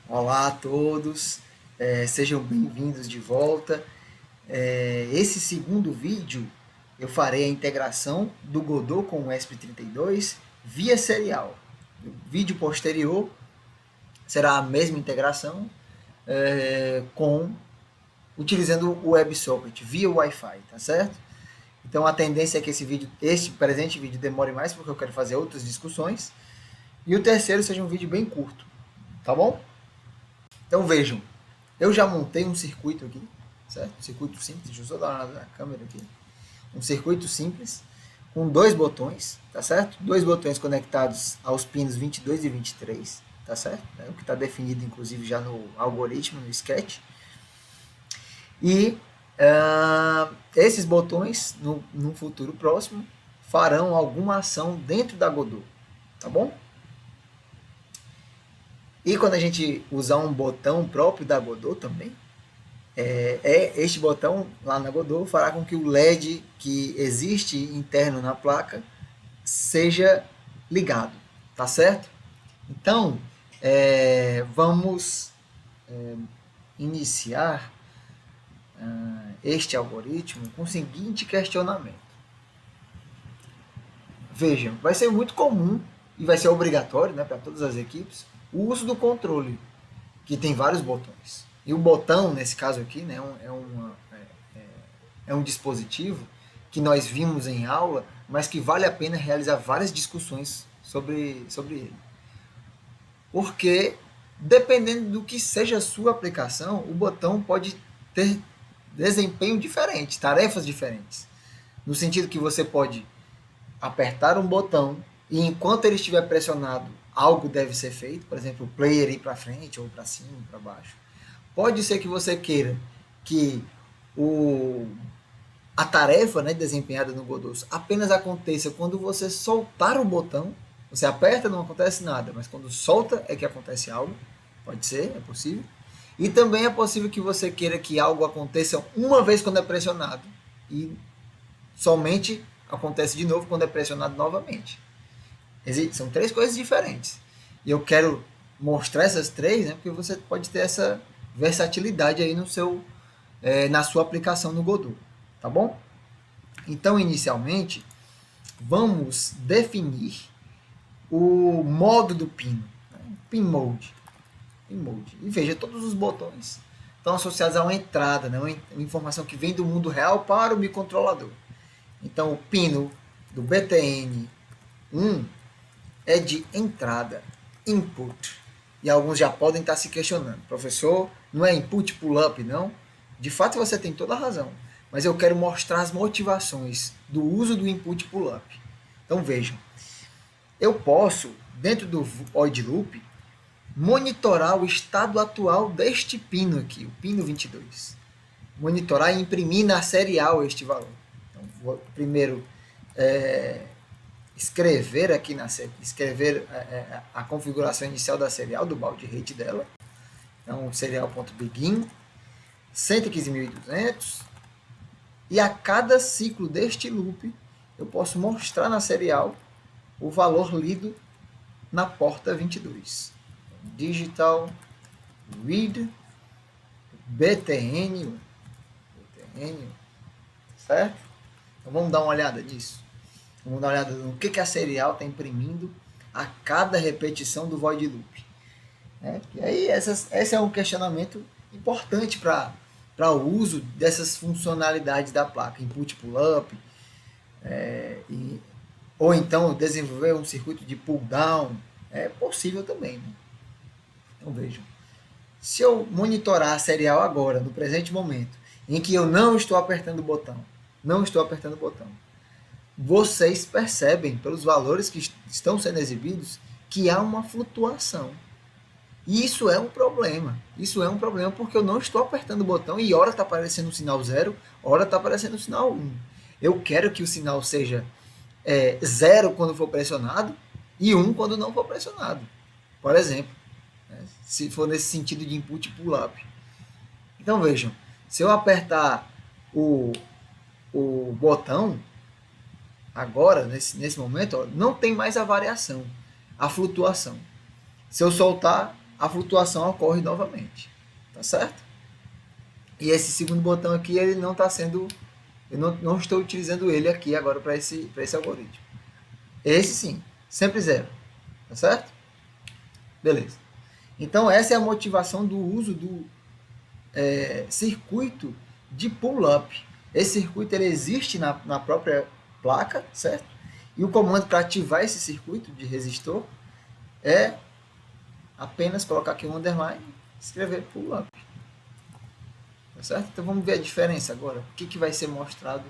Olá a todos, sejam bem-vindos de volta. Esse segundo vídeo eu farei a integração do Godot com o ESP32 via serial. O vídeo posterior será a mesma integração utilizando o WebSocket via Wi-Fi, tá certo? Então a tendência é que este presente vídeo demore mais porque eu quero fazer outras discussões e o terceiro seja um vídeo bem curto, tá bom? Então vejam, eu já montei um circuito aqui, certo? Um circuito simples, deixa eu só dar uma olhada na câmera aqui. Um circuito simples, com dois botões, tá certo? Dois botões conectados aos pinos 22 e 23, tá certo? É o que está definido, inclusive, já no algoritmo, no sketch. E esses botões, no futuro próximo, farão alguma ação dentro da Godot, tá bom? E quando a gente usar um botão próprio da Godot também, este botão lá na Godot fará com que o LED que existe interno na placa seja ligado, tá certo? Então, vamos iniciar este algoritmo com o seguinte questionamento. Vejam, vai ser muito comum e vai ser obrigatório, né, para todas as equipes o uso do controle, que tem vários botões. E o botão, nesse caso aqui, né, é um dispositivo que nós vimos em aula, mas que vale a pena realizar várias discussões sobre ele. Porque, dependendo do que seja a sua aplicação, o botão pode ter desempenho diferente, tarefas diferentes. No sentido que você pode apertar um botão e enquanto ele estiver pressionado, algo deve ser feito, por exemplo, o player ir para frente ou para cima, para baixo. Pode ser que você queira que a tarefa, né, desempenhada no Godot apenas aconteça quando você soltar o botão. Você aperta, não acontece nada, mas quando solta é que acontece algo. Pode ser, é possível. E também é possível que você queira que algo aconteça uma vez quando é pressionado e somente acontece de novo quando é pressionado novamente. São três coisas diferentes. E eu quero mostrar essas três, né, porque você pode ter essa versatilidade aí na sua aplicação no Godot, tá bom? Então, inicialmente, vamos definir o modo do pino, né? Pin mode. Pin mode. E veja, todos os botões estão associados a uma entrada, né? Uma informação que vem do mundo real para o microcontrolador. Então, o pino do BTN1 é de entrada, input. E alguns já podem estar se questionando, professor, não é input pull-up, não? De fato, você tem toda a razão, mas eu quero mostrar as motivações do uso do input pull-up. Então vejam, eu posso, dentro do void loop, monitorar o estado atual deste pino aqui, o pino 22. Monitorar e imprimir na serial este valor. Então, vou primeiro escrever aqui escrever a configuração inicial da serial, do baud rate dela. Então, serial.begin 115.200 e a cada ciclo deste loop eu posso mostrar na serial o valor lido na porta 22. Digital read BTN1. BTN1, certo? Então vamos dar uma olhada nisso. Vamos dar uma olhada no que a serial está imprimindo a cada repetição do void loop. E aí esse é um questionamento importante para o uso dessas funcionalidades da placa, input pull-up, ou então desenvolver um circuito de pull-down, é possível também. Né? Então vejam, se eu monitorar a serial agora, no presente momento, em que eu não estou apertando o botão, vocês percebem pelos valores que estão sendo exibidos que há uma flutuação. E isso é um problema. Isso é um problema porque eu não estou apertando o botão e hora está aparecendo o sinal 0, hora está aparecendo o sinal 1. Eu quero que o sinal seja 0 quando for pressionado e 1 quando não for pressionado. Por exemplo, se for nesse sentido de input pull-up. Então vejam, se eu apertar o botão, agora, nesse momento, ó, não tem mais a variação, a flutuação. Se eu soltar, a flutuação ocorre novamente, tá certo? E esse segundo botão aqui, ele não está sendo, eu não estou utilizando ele aqui agora para esse algoritmo. Esse sim, sempre zero, tá certo? Beleza. Então essa é a motivação do uso do circuito de pull-up. Esse circuito ele existe na própria placa, certo? E o comando para ativar esse circuito de resistor é apenas colocar aqui um underline e escrever pull-up. Tá certo? Então vamos ver a diferença agora. O que vai ser mostrado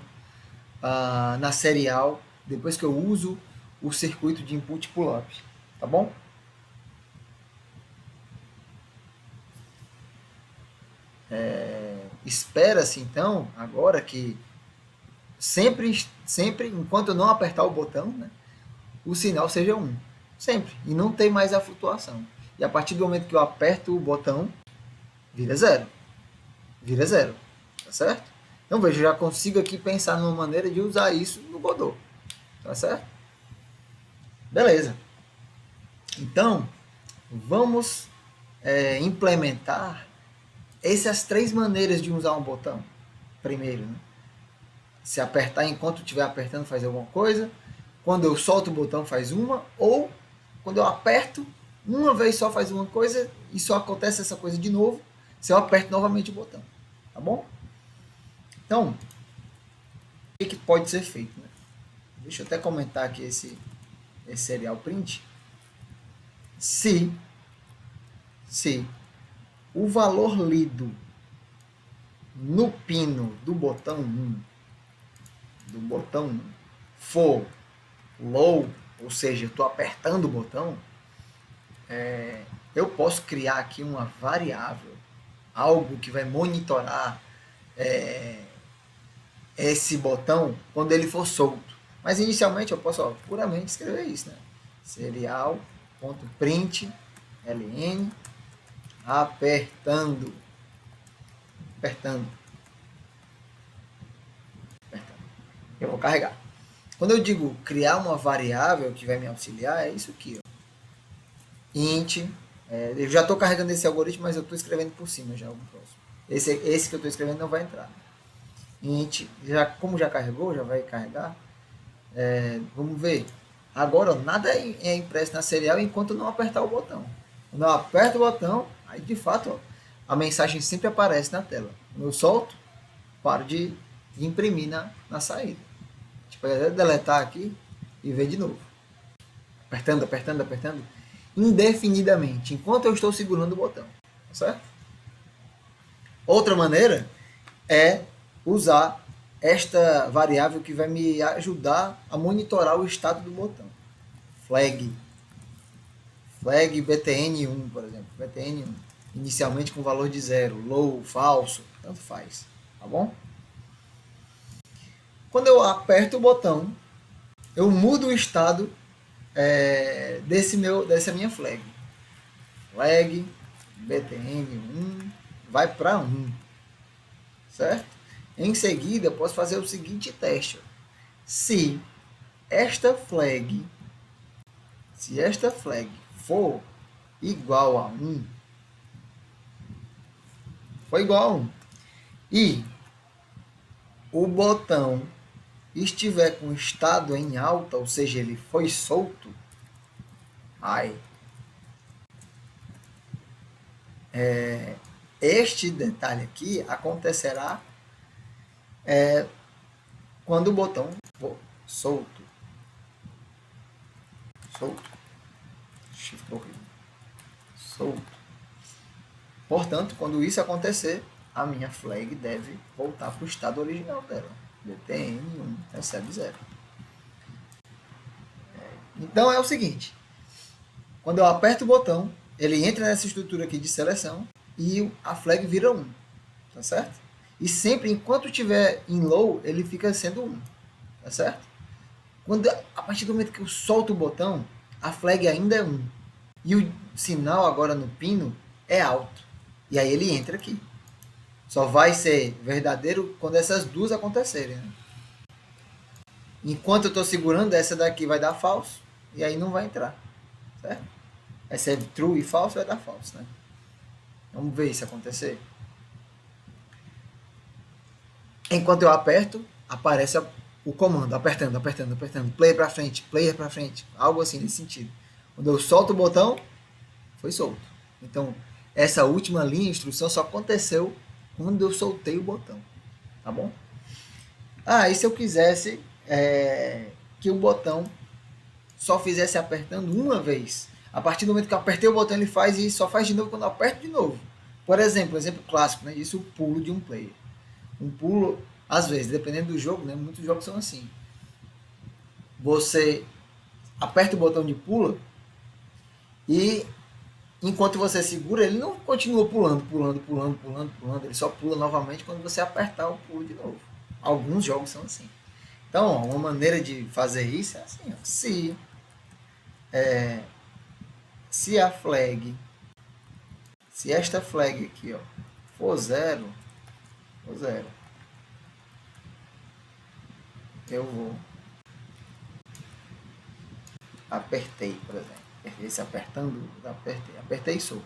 na serial depois que eu uso o circuito de input pull-up. Tá bom? Espera-se então agora que sempre enquanto eu não apertar o botão, né, o sinal seja 1. Sempre. E não tem mais a flutuação. E a partir do momento que eu aperto o botão, vira 0. Vira 0. Tá certo? Então veja, eu já consigo aqui pensar numa maneira de usar isso no Godot. Tá certo? Beleza. Então, vamos implementar essas 3 maneiras de usar um botão. Primeiro, né? Se apertar enquanto estiver apertando faz alguma coisa, quando eu solto o botão faz uma, ou quando eu aperto uma vez só faz uma coisa e só acontece essa coisa de novo se eu aperto novamente o botão. Tá bom? Então, o que pode ser feito? Né? Deixa eu até comentar aqui esse serial print. Se o valor lido no pino do botão 1 for low, ou seja, eu estou apertando o botão, eu posso criar aqui uma variável, algo que vai monitorar esse botão quando ele for solto. Mas inicialmente eu posso puramente escrever isso, né? Serial.print ln apertando. Eu vou carregar. Quando eu digo criar uma variável que vai me auxiliar, é isso aqui. Ó. Int. Eu já estou carregando esse algoritmo, mas eu estou escrevendo por cima já o próximo. Esse que eu estou escrevendo não vai entrar. Int. Como já carregou, já vai carregar. Vamos ver. Agora, nada é impresso na serial enquanto eu não apertar o botão. Quando eu aperto o botão, aí de fato ó, a mensagem sempre aparece na tela. Quando eu solto, paro de imprimir na saída. A gente pode até deletar aqui e ver de novo. Apertando, indefinidamente, enquanto eu estou segurando o botão. Certo? Outra maneira é usar esta variável que vai me ajudar a monitorar o estado do botão. Flag btn1, por exemplo. btn1, inicialmente com valor de 0, low, falso, tanto faz. Tá bom? Quando eu aperto o botão, eu mudo o estado dessa minha flag. Flag btn1 vai para 1. Certo? Em seguida, eu posso fazer o seguinte teste. Se esta flag for igual a 1, foi igual a 1, e o botão estiver com estado em alta, ou seja, ele foi solto, aí este detalhe aqui acontecerá quando o botão for solto. Solto. Portanto, quando isso acontecer, a minha flag deve voltar para o estado original dela. btn1 recebe 0. Então é o seguinte, quando eu aperto o botão, ele entra nessa estrutura aqui de seleção e a flag vira 1, tá certo? E sempre, enquanto estiver em low, ele fica sendo 1, tá certo? A partir do momento que eu solto o botão, a flag ainda é 1. E o sinal agora no pino é alto. E aí ele entra aqui. Só vai ser verdadeiro quando essas duas acontecerem. Né? Enquanto eu estou segurando, essa daqui vai dar falso. E aí não vai entrar. Certo? Essa é true e falso, vai dar falso, né? Vamos ver isso acontecer. Enquanto eu aperto, aparece o comando, apertando, apertando, apertando, player para frente, algo assim nesse sentido. Quando eu solto o botão, foi solto. Então, essa última linha de instrução só aconteceu quando eu soltei o botão, tá bom? Ah, e se eu quisesse que o botão só fizesse apertando uma vez? A partir do momento que eu apertei o botão, ele faz e só faz de novo quando eu aperto de novo. Por exemplo, exemplo clássico, né? Isso, o pulo de um player. Um pulo, às vezes, dependendo do jogo, né? Muitos jogos são assim. Você aperta o botão de pula e enquanto você segura, ele não continua pulando, pulando, pulando, pulando, pulando. Ele só pula novamente quando você apertar o pulo de novo. Alguns jogos são assim. Então, ó, uma maneira de fazer isso é assim, ó. Se a flag, se esta flag aqui, ó, for zero, eu vou apertei, por exemplo. Esse apertando, apertei e solto.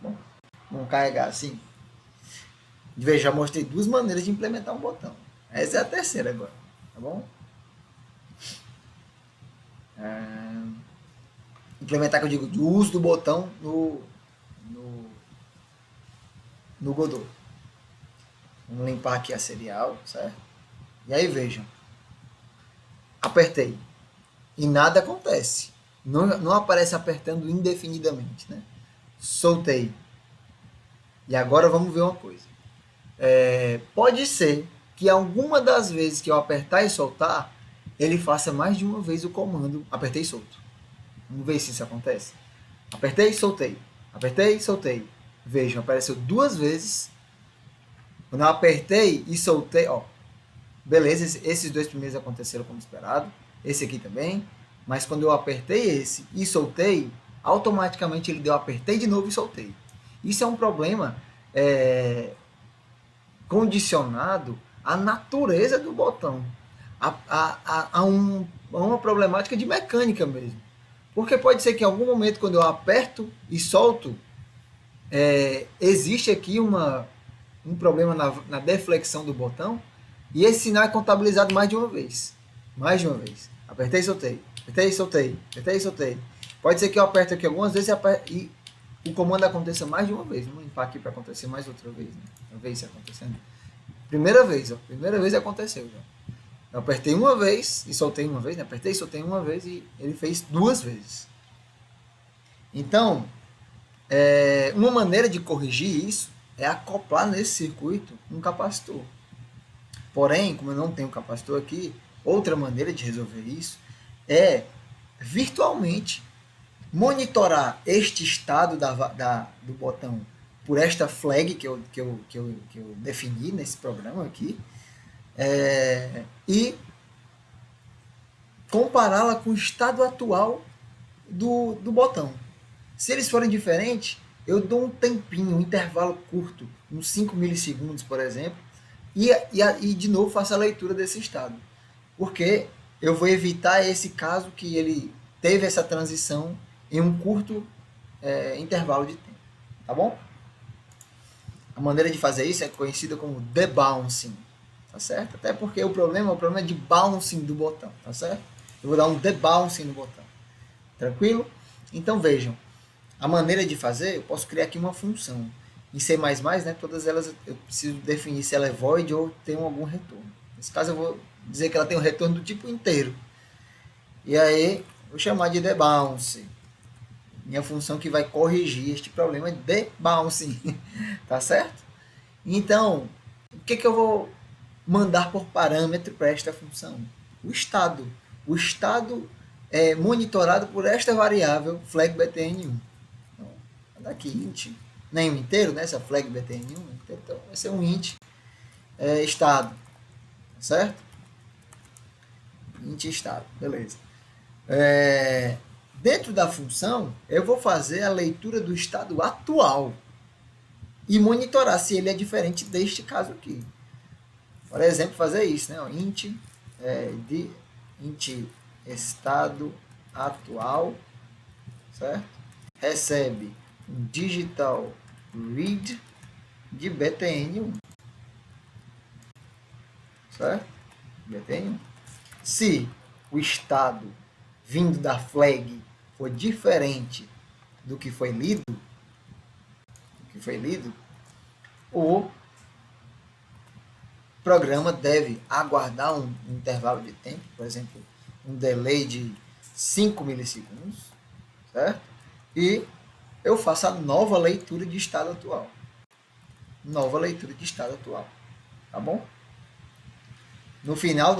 Bom, vamos carregar assim. Veja, já mostrei duas maneiras de implementar um botão. Essa é a terceira agora, tá bom? Implementar, que eu digo, do uso do botão no, no Godot. Vamos limpar aqui a serial, certo? E aí vejam, apertei e nada acontece. Não aparece apertando indefinidamente, né? Soltei. E agora vamos ver uma coisa. Pode ser que alguma das vezes que eu apertar e soltar, ele faça mais de uma vez o comando apertei e solto. Vamos ver se isso acontece. Apertei e soltei. Apertei e soltei. Vejam, apareceu duas vezes. Quando eu apertei e soltei, ó. Beleza, esses dois primeiros aconteceram como esperado. Esse aqui também. Mas quando eu apertei esse e soltei, automaticamente ele deu apertei de novo e soltei. Isso é um problema condicionado à natureza do botão, a uma problemática de mecânica mesmo. Porque pode ser que em algum momento, quando eu aperto e solto, existe aqui um problema na deflexão do botão e esse sinal é contabilizado mais de uma vez. Mais de uma vez. Apertei e soltei. Apertei e soltei. Apertei e soltei. Pode ser que eu aperte aqui algumas vezes e o comando aconteça mais de uma vez. Vamos limpar aqui para acontecer mais outra vez. Né? Uma vez isso acontecendo. Primeira vez, ó. Primeira vez aconteceu já. Eu apertei uma vez e soltei uma vez, né? Apertei e soltei uma vez e ele fez duas vezes. Então, uma maneira de corrigir isso é acoplar nesse circuito um capacitor. Porém, como eu não tenho capacitor aqui, outra maneira de resolver isso é virtualmente monitorar este estado do botão por esta flag que eu defini nesse programa aqui e compará-la com o estado atual do botão. Se eles forem diferentes, eu dou um tempinho, um intervalo curto, uns 5 milissegundos, por exemplo, e de novo faço a leitura desse estado. Porque eu vou evitar esse caso que ele teve essa transição em um curto intervalo de tempo. Tá bom? A maneira de fazer isso é conhecida como debouncing. Tá certo? Até porque o problema é de bouncing do botão. Tá certo? Eu vou dar um debouncing no botão. Tranquilo? Então vejam. A maneira de fazer, eu posso criar aqui uma função. Em C++, né, todas elas eu preciso definir se ela é void ou tem algum retorno. Nesse caso eu vou dizer que ela tem um retorno do tipo inteiro. E aí, vou chamar de debounce. Minha função que vai corrigir este problema de debouncing. Tá certo? Então, o que eu vou mandar por parâmetro para esta função? O estado. O estado é monitorado por esta variável flagbtn1. Daqui int, nem inteiro, né? Essa flag btn1, então vai ser um int estado, certo? Int estado, beleza. Dentro da função, eu vou fazer a leitura do estado atual e monitorar se ele é diferente deste caso aqui. Por exemplo, fazer isso, né? Int int estado atual, certo? recebe um digital read de btn1, certo? btn1. Se o estado vindo da flag for diferente do que foi lido, o programa deve aguardar um intervalo de tempo, por exemplo, um delay de 5 milissegundos, certo? E eu faço a nova leitura de estado atual. Tá bom? No final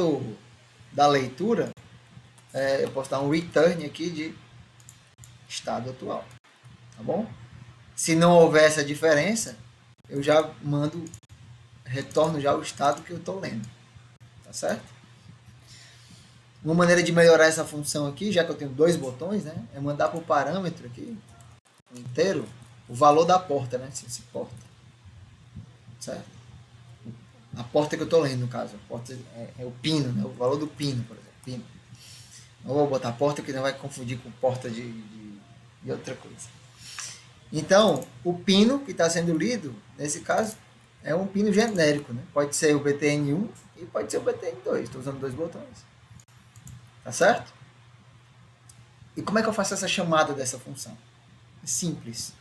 da leitura, eu posso dar um return aqui de estado atual. Tá bom? Se não houver essa diferença, eu já retorno já o estado que eu estou lendo. Tá certo? Uma maneira de melhorar essa função aqui, já que eu tenho 2 botões, né, é mandar para o parâmetro aqui, inteiro, o valor da porta, né, se porta. Certo? A porta que eu estou lendo, no caso. A porta é o pino, né, o valor do pino, por exemplo. Pino. Não vou botar porta que não vai confundir com porta de outra coisa. Então, o pino que está sendo lido, nesse caso, é um pino genérico. Né? Pode ser o btn1 e pode ser o btn2. Estou usando 2 botões. Tá certo? E como é que eu faço essa chamada dessa função? É simples.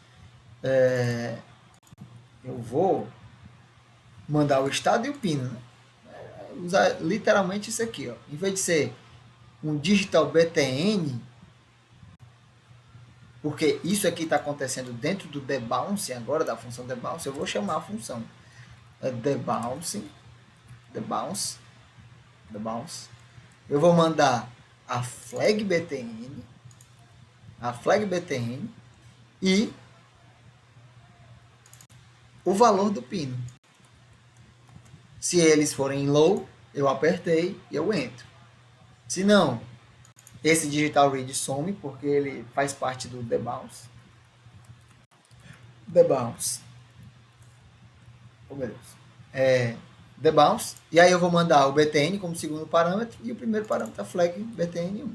Eu vou mandar o estado e o pino. Né? Usar literalmente isso aqui. Ó. Em vez de ser um digital btn, porque isso aqui está acontecendo dentro do debounce, agora da função debounce, eu vou chamar a função debounce. Eu vou mandar a flag btn e o valor do pino. Se eles forem low, eu apertei e eu entro. Se não, esse digital read some, porque ele faz parte do debounce. Oh, meu Deus. Debounce. E aí eu vou mandar o btn como segundo parâmetro e o primeiro parâmetro, a flag btn1.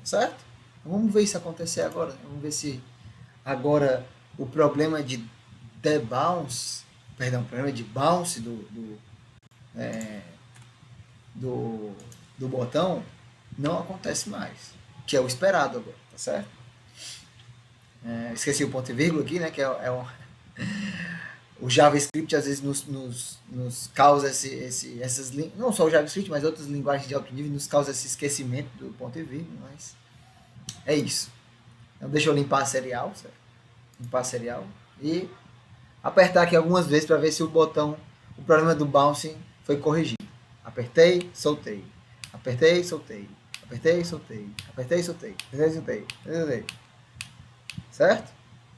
Certo? Então, vamos ver isso acontecer agora. Vamos ver se agora o problema de debounce, o problema de bounce do botão não acontece mais, que é o esperado agora, tá certo? Esqueci o ponto e vírgula aqui, né, que o JavaScript às vezes nos causa essas não só o JavaScript, mas outras linguagens de alto nível nos causa esse esquecimento do ponto e vírgula, mas é isso. Então deixa eu limpar a serial, certo? Limpar a serial e apertar aqui algumas vezes para ver se o problema do bouncing foi corrigido. Apertei, soltei. Apertei, soltei. Apertei, soltei. Apertei, soltei. Apertei, soltei. Certo?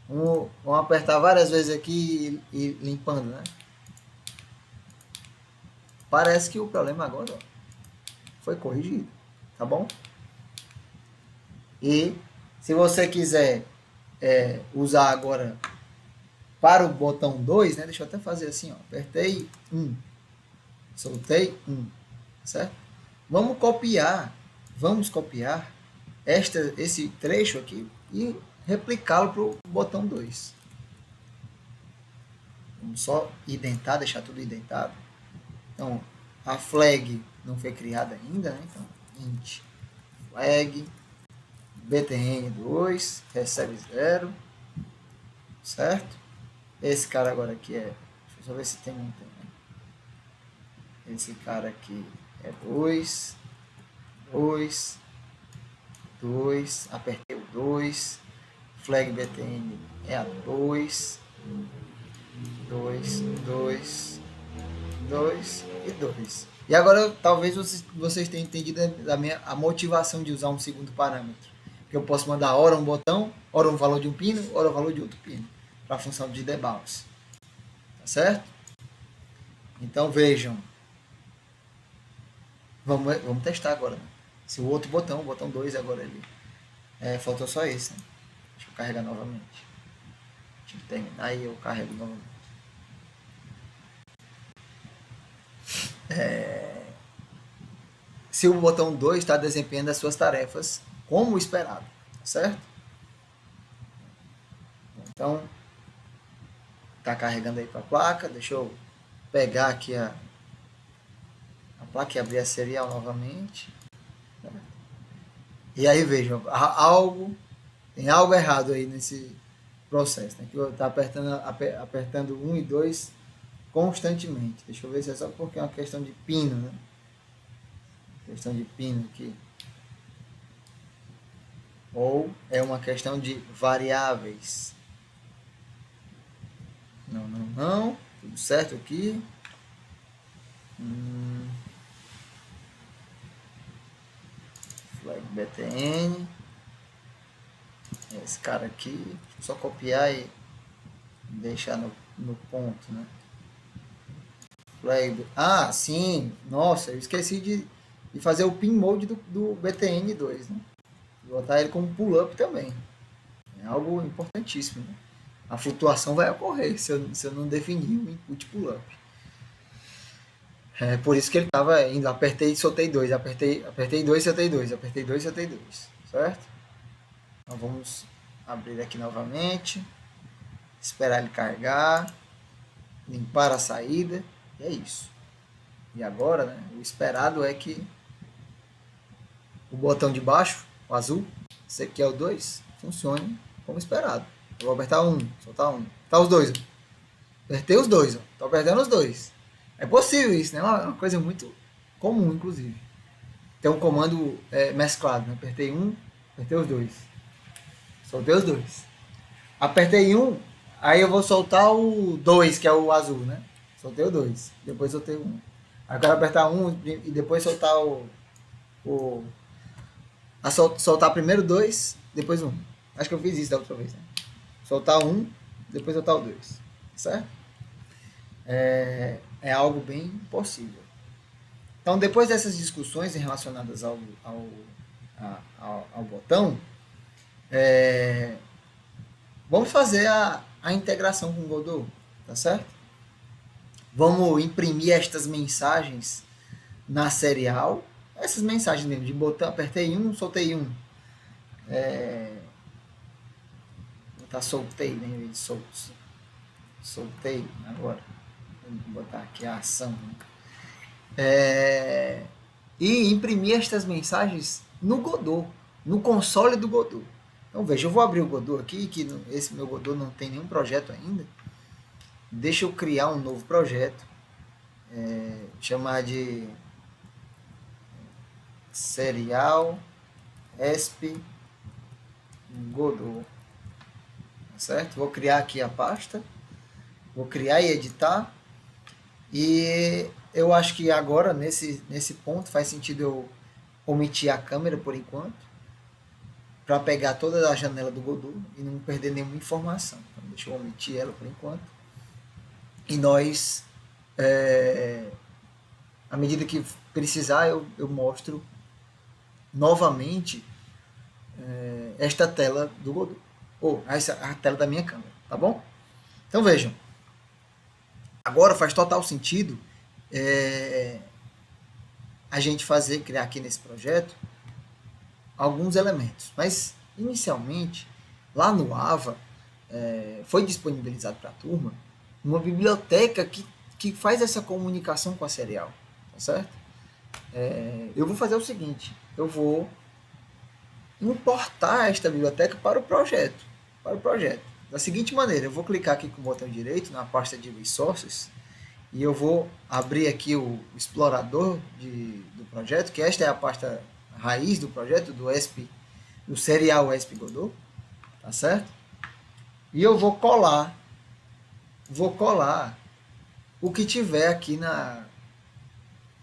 Vamos apertar várias vezes aqui e limpando, né? Parece que o problema agora foi corrigido. Tá bom? E se você quiser usar agora para o botão 2, né? Deixa eu até fazer assim, ó. Apertei 1. Soltei 1. Certo? Vamos copiar esse trecho aqui e replicá-lo para o botão 2. Vamos só identar, deixar tudo identado. Então, a flag não foi criada ainda, né? Então, int flag btn2 recebe 0, certo? Esse cara agora aqui deixa eu só ver se tem um. Esse cara aqui é 2, 2, 2, apertei o 2, flag btn é a 2, 2, 2, 2 e 2. E agora talvez vocês tenham entendido a motivação de usar um segundo parâmetro. Que eu posso mandar ora um botão, ora um valor de um pino, ora o valor de outro pino, para a função de debounce. Tá certo? Então vejam. Vamos testar agora. Né? Se o outro botão, o botão 2 agora ele... faltou só esse. Né? Deixa eu carregar novamente. Deixa eu terminar e eu carrego novamente. Se o botão 2 está desempenhando as suas tarefas como esperado. Certo? Então, está carregando aí para a placa. Deixa eu pegar aqui a placa e abrir a serial novamente. E aí vejam, tem algo errado aí nesse processo, né? Que eu estou apertando 1 e 2 constantemente. Deixa eu ver se é só porque é uma questão de pino, né? Questão de pino aqui. Ou é uma questão de variáveis. Não. Tudo certo aqui. Flag BTN. Esse cara aqui. Só copiar e deixar no ponto, né? Flag. Ah, sim. Nossa, eu esqueci de fazer o pin mode do BTN2, né? Vou botar ele como pull-up também. É algo importantíssimo, né? A flutuação vai ocorrer se eu não definir o input pull-up. É por isso que ele estava indo, apertei e soltei 2, apertei 2, soltei 2, apertei 2, soltei 2, certo? Então vamos abrir aqui novamente, esperar ele carregar, limpar a saída, e é isso. E agora, né, o esperado é que o botão de baixo, o azul, esse aqui é o 2, funcione como esperado. Eu vou apertar 1, soltar 1, tá os dois, ó. Apertei os dois, estou apertando os dois. É possível isso, né? É uma coisa muito comum, inclusive. Tem um comando mesclado, né? Apertei um, apertei os dois. Soltei os dois. Apertei um, aí eu vou soltar o 2, que é o azul, né? Soltei o 2, depois soltei o 1. Aí eu quero apertar um e depois soltar soltar primeiro 2, depois 1. Acho que eu fiz isso da outra vez, né? Soltar um, depois soltar o 2. Certo? É algo bem possível. Então, depois dessas discussões relacionadas ao botão, vamos fazer a integração com o Godot, tá certo? Vamos imprimir estas mensagens na serial, essas mensagens mesmo, de botão, apertei um, soltei um. Vou botar soltei, né, em vez de soltei agora. Vou botar aqui a ação. E imprimir estas mensagens no Godot, no console do Godot. Então veja, eu vou abrir o Godot aqui, que esse meu Godot não tem nenhum projeto ainda. Deixa eu criar um novo projeto, chamar de Serial ESP Godot, certo? Vou criar aqui a pasta, vou criar e editar, e eu acho que agora, nesse ponto, faz sentido eu omitir a câmera por enquanto, para pegar toda a janela do Godot e não perder nenhuma informação. Então, deixa eu omitir ela por enquanto. E nós, à medida que precisar, eu mostro novamente esta tela do Godot. Ou a tela da minha câmera, tá bom? Então vejam, agora faz total sentido a gente criar aqui nesse projeto alguns elementos. Mas, inicialmente, lá no AVA, foi disponibilizado para a turma uma biblioteca que faz essa comunicação com a serial, tá certo? Eu vou fazer o seguinte, eu vou importar esta biblioteca para o projeto. Da seguinte maneira, eu vou clicar aqui com o botão direito na pasta de Resources e eu vou abrir aqui o explorador do projeto, que esta é a pasta raiz do projeto, do serial ESP Godot, tá certo? E eu vou colar o que tiver aqui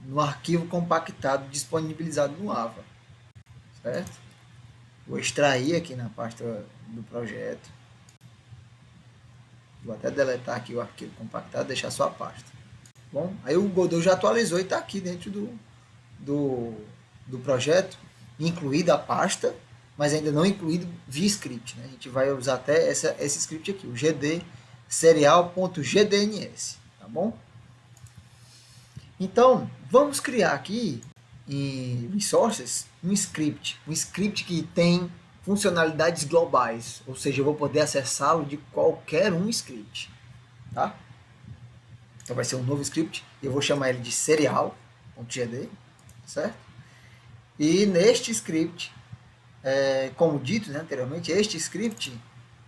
no arquivo compactado disponibilizado no AVA, certo? Vou extrair aqui na pasta do projeto. Vou até deletar aqui o arquivo compactado, deixar só a pasta. Bom, aí o Godot já atualizou e está aqui dentro do projeto, incluída a pasta, mas ainda não incluído via script, né? A gente vai usar até esse script aqui, o gd serial.gdns, tá bom? Então, vamos criar aqui em Resources um script que tem funcionalidades globais, ou seja, eu vou poder acessá-lo de qualquer um script, tá? Então vai ser um novo script, eu vou chamar ele de serial.gd, certo? E neste script, como dito, né, anteriormente, este script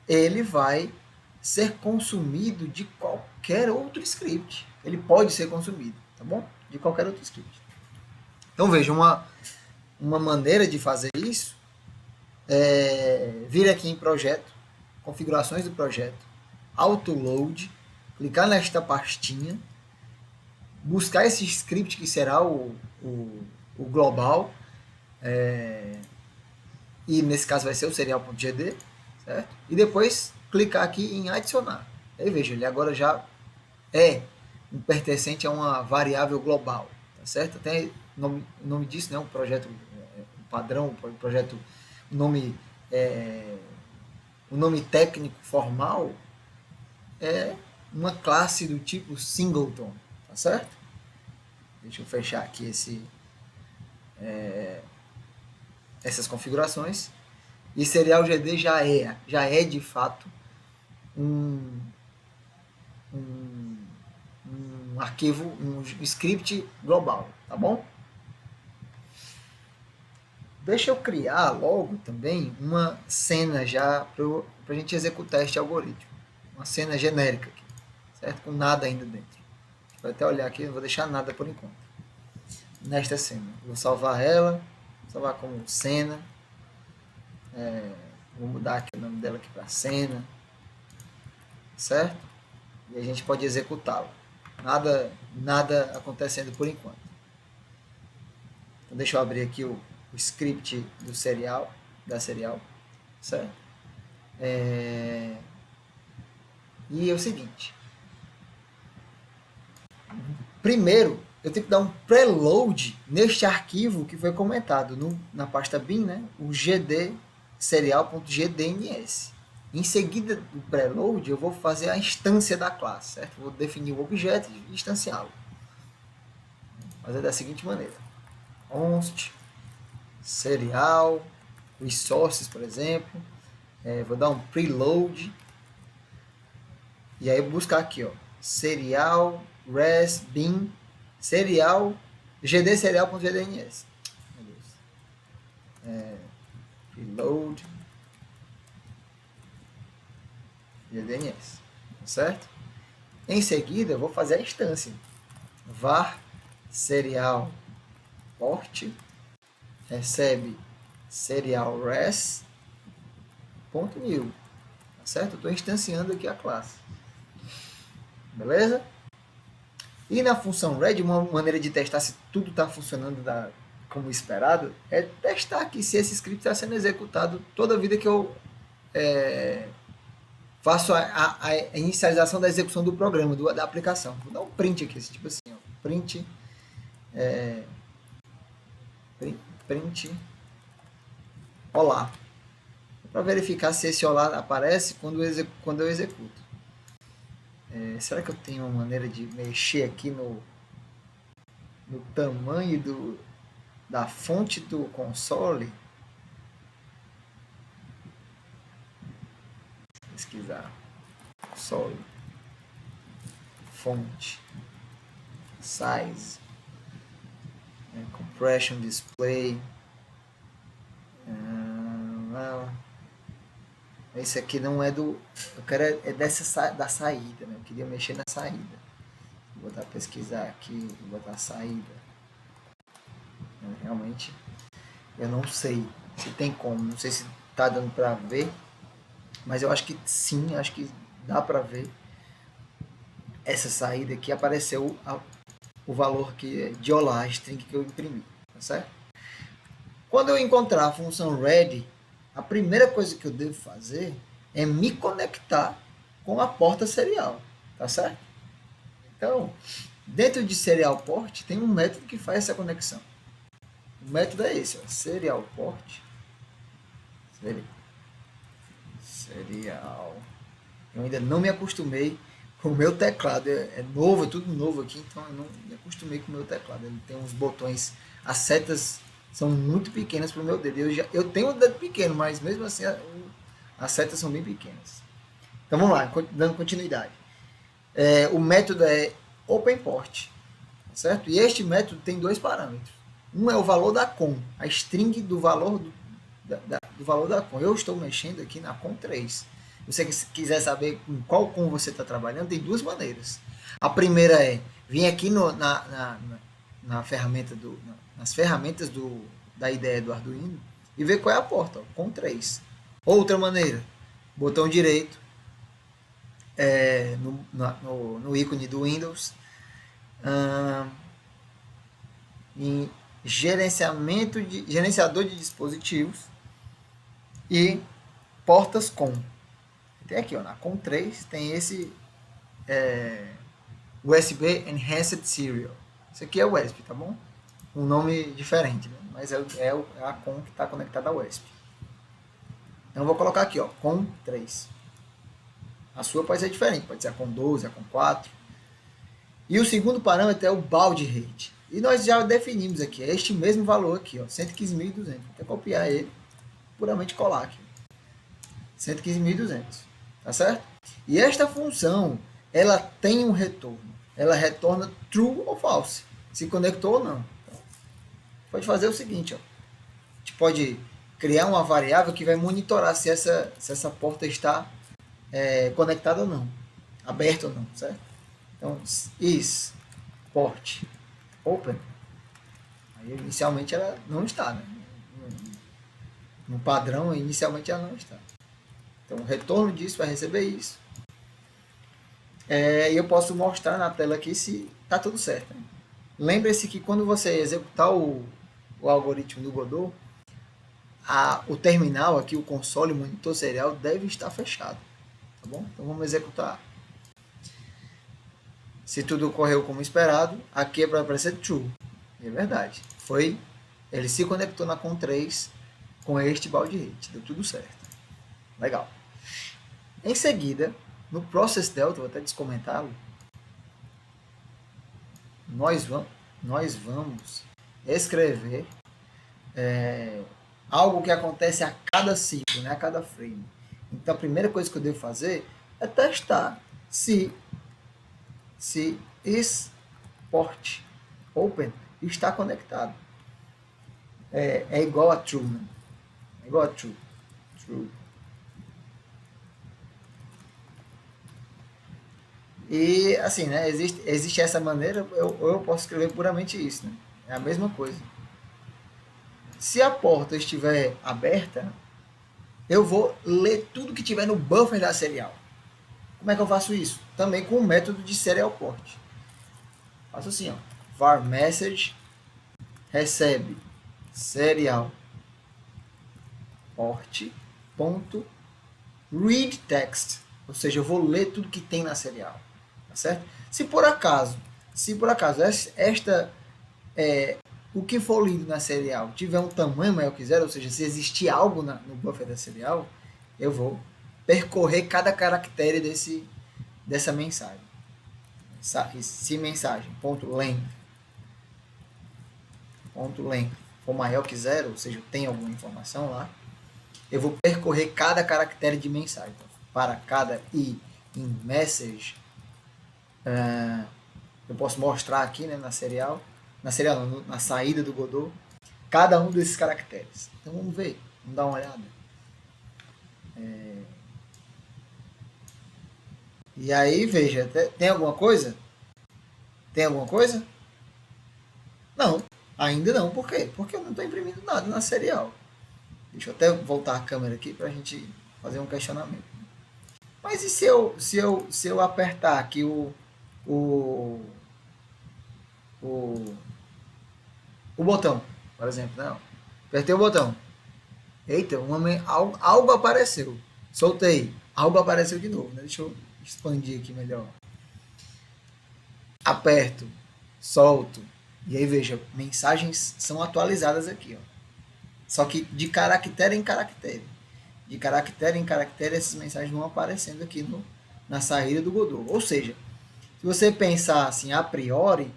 ele vai ser consumido de qualquer outro script. Ele pode ser consumido, tá bom? De qualquer outro script. Então veja, uma maneira de fazer isso é vir aqui em projeto, configurações do projeto, autoload, clicar nesta pastinha, buscar esse script que será o global, e nesse caso vai ser o serial.gd, certo? E depois clicar aqui em adicionar. Aí veja, ele agora já é um pertencente a uma variável global, tá certo? Até o nome disso, né, um projeto um padrão, um projeto, o nome técnico formal é uma classe do tipo singleton, tá certo? Deixa eu fechar aqui essas configurações. E serial GD já é de fato um arquivo, um script global, tá bom? Deixa eu criar logo também uma cena já para a gente executar este algoritmo. Uma cena genérica aqui, certo? Com nada ainda dentro. Vou até olhar aqui, não vou deixar nada por enquanto. Nesta cena. Vou salvar ela, salvar como cena. Vou mudar aqui o nome dela aqui para cena. Certo? E a gente pode executá-la. Nada acontecendo por enquanto. Então deixa eu abrir aqui o script do serial, da serial, certo? E é o seguinte. Primeiro, eu tenho que dar um preload neste arquivo que foi comentado na pasta bin, né? O gd serial.gdns. Em seguida do preload, eu vou fazer a instância da classe, certo? Vou definir o objeto e instanciá-lo. Fazer da seguinte maneira: const serial resources, por exemplo. Vou dar um preload e aí buscar aqui, ó, serial res bin serial gd serial.gdns. Preload gdns, certo? Em seguida, eu vou fazer a instância var serial port recebe serial res ponto new, tá certo? Eu estou instanciando aqui a classe, beleza? E na função read, uma maneira de testar se tudo está funcionando como esperado é testar aqui se esse script está sendo executado toda a vida que eu faço a inicialização da execução do programa, da aplicação. Vou dar um print aqui, tipo assim, ó, print olá, para verificar se esse olá aparece quando eu executo. Será que eu tenho uma maneira de mexer aqui no tamanho da fonte do console? Pesquisar console, fonte, size, compression display. Esse aqui não é do. Eu quero da saída, né? Eu queria mexer na saída. Vou botar pesquisar aqui, vou botar saída. Realmente, eu não sei se tem como, não sei se tá dando para ver, mas eu acho que sim, acho que dá para ver. Essa saída aqui apareceu o valor de olá, a string que eu imprimi, tá certo? Quando eu encontrar a função ready, a primeira coisa que eu devo fazer é me conectar com a porta serial, tá certo? Então, dentro de serial port tem um método que faz essa conexão. O método é esse, ó, serial port. Serial. Eu ainda não me acostumei com o meu teclado. É novo, é tudo novo aqui, então eu não me acostumei com o meu teclado. Ele tem uns botões, as setas são muito pequenas para o meu dedo. Eu tenho um dedo pequeno, mas mesmo assim as setas são bem pequenas. Então vamos lá, dando continuidade. O método é OpenPort, certo? E este método tem dois parâmetros. Um é o valor da COM, a string do valor do valor da COM. Eu estou mexendo aqui na COM 3. Se você quiser saber com qual COM você está trabalhando, tem duas maneiras. A primeira é vir aqui na ferramenta nas ferramentas da IDE do Arduino e ver qual é a porta, ó, COM 3. Outra maneira, botão direito no ícone do Windows, em gerenciador de dispositivos e portas COM. Tem aqui, ó, na COM 3 tem esse USB Enhanced Serial. Isso aqui é o USB, tá bom? Um nome diferente, né? Mas é a COM que está conectada ao USB. Então eu vou colocar aqui, ó, COM 3. A sua pode ser diferente, pode ser a COM 12, a COM 4. E o segundo parâmetro é o baud rate. E nós já definimos aqui, é este mesmo valor aqui, ó, 115.200. Vou até copiar ele, puramente colar aqui. 115.200, tá certo? E esta função, ela tem um retorno. Ela retorna true ou false, se conectou ou não. Então, pode fazer o seguinte, ó. A gente pode criar uma variável que vai monitorar se essa porta está conectada ou não, aberta ou não, certo? Então, is port open. Aí, inicialmente ela não está, né? No padrão, inicialmente ela não está. Então, o retorno disso vai receber isso. E eu posso mostrar na tela aqui se está tudo certo. Né? Lembre-se que quando você executar o algoritmo do Godot, o terminal aqui, o console, o monitor serial, deve estar fechado. Tá bom? Então vamos executar. Se tudo ocorreu como esperado, aqui é para aparecer true. E é verdade. Ele se conectou na COM 3 com este baud rate. Deu tudo certo. Legal. Em seguida, no Process Delta, vou até descomentá-lo, nós vamos escrever algo que acontece a cada ciclo, né, a cada frame. Então, a primeira coisa que eu devo fazer é testar se is port open está conectado. É igual a true, né? É igual a true. E assim, né? Existe essa maneira, eu posso escrever puramente isso, né? É a mesma coisa. Se a porta estiver aberta, eu vou ler tudo que tiver no buffer da serial. Como é que eu faço isso? Também com o método de serial port. Faço assim, ó. Var message recebe serial port ponto read text, ou seja, eu vou ler tudo que tem na serial, tá certo? Se por acaso o que for lido na serial tiver um tamanho maior que zero, ou seja, se existir algo no buffer da serial, eu vou percorrer cada caractere dessa mensagem. Se mensagem .length for maior que zero, ou seja, tem alguma informação lá, eu vou percorrer cada caractere de mensagem. Então, para cada i em message, eu posso mostrar aqui, né, na saída do Godot, cada um desses caracteres. Então vamos ver, vamos dar uma olhada. E aí, veja, tem alguma coisa? Tem alguma coisa? Não, ainda não. Por quê? Porque eu não estou imprimindo nada na serial. Deixa eu até voltar a câmera aqui para a gente fazer um questionamento. Mas e se eu apertar aqui o botão, por exemplo, não? Apertei o botão. Eita, algo apareceu. Soltei. Algo apareceu de novo. Né? Deixa eu expandir aqui melhor. Aperto. Solto. E aí, veja, mensagens são atualizadas aqui. Ó. Só que de caractere em caractere. De caractere em caractere, essas mensagens vão aparecendo aqui na saída do Godot. Ou seja, se você pensar assim, a priori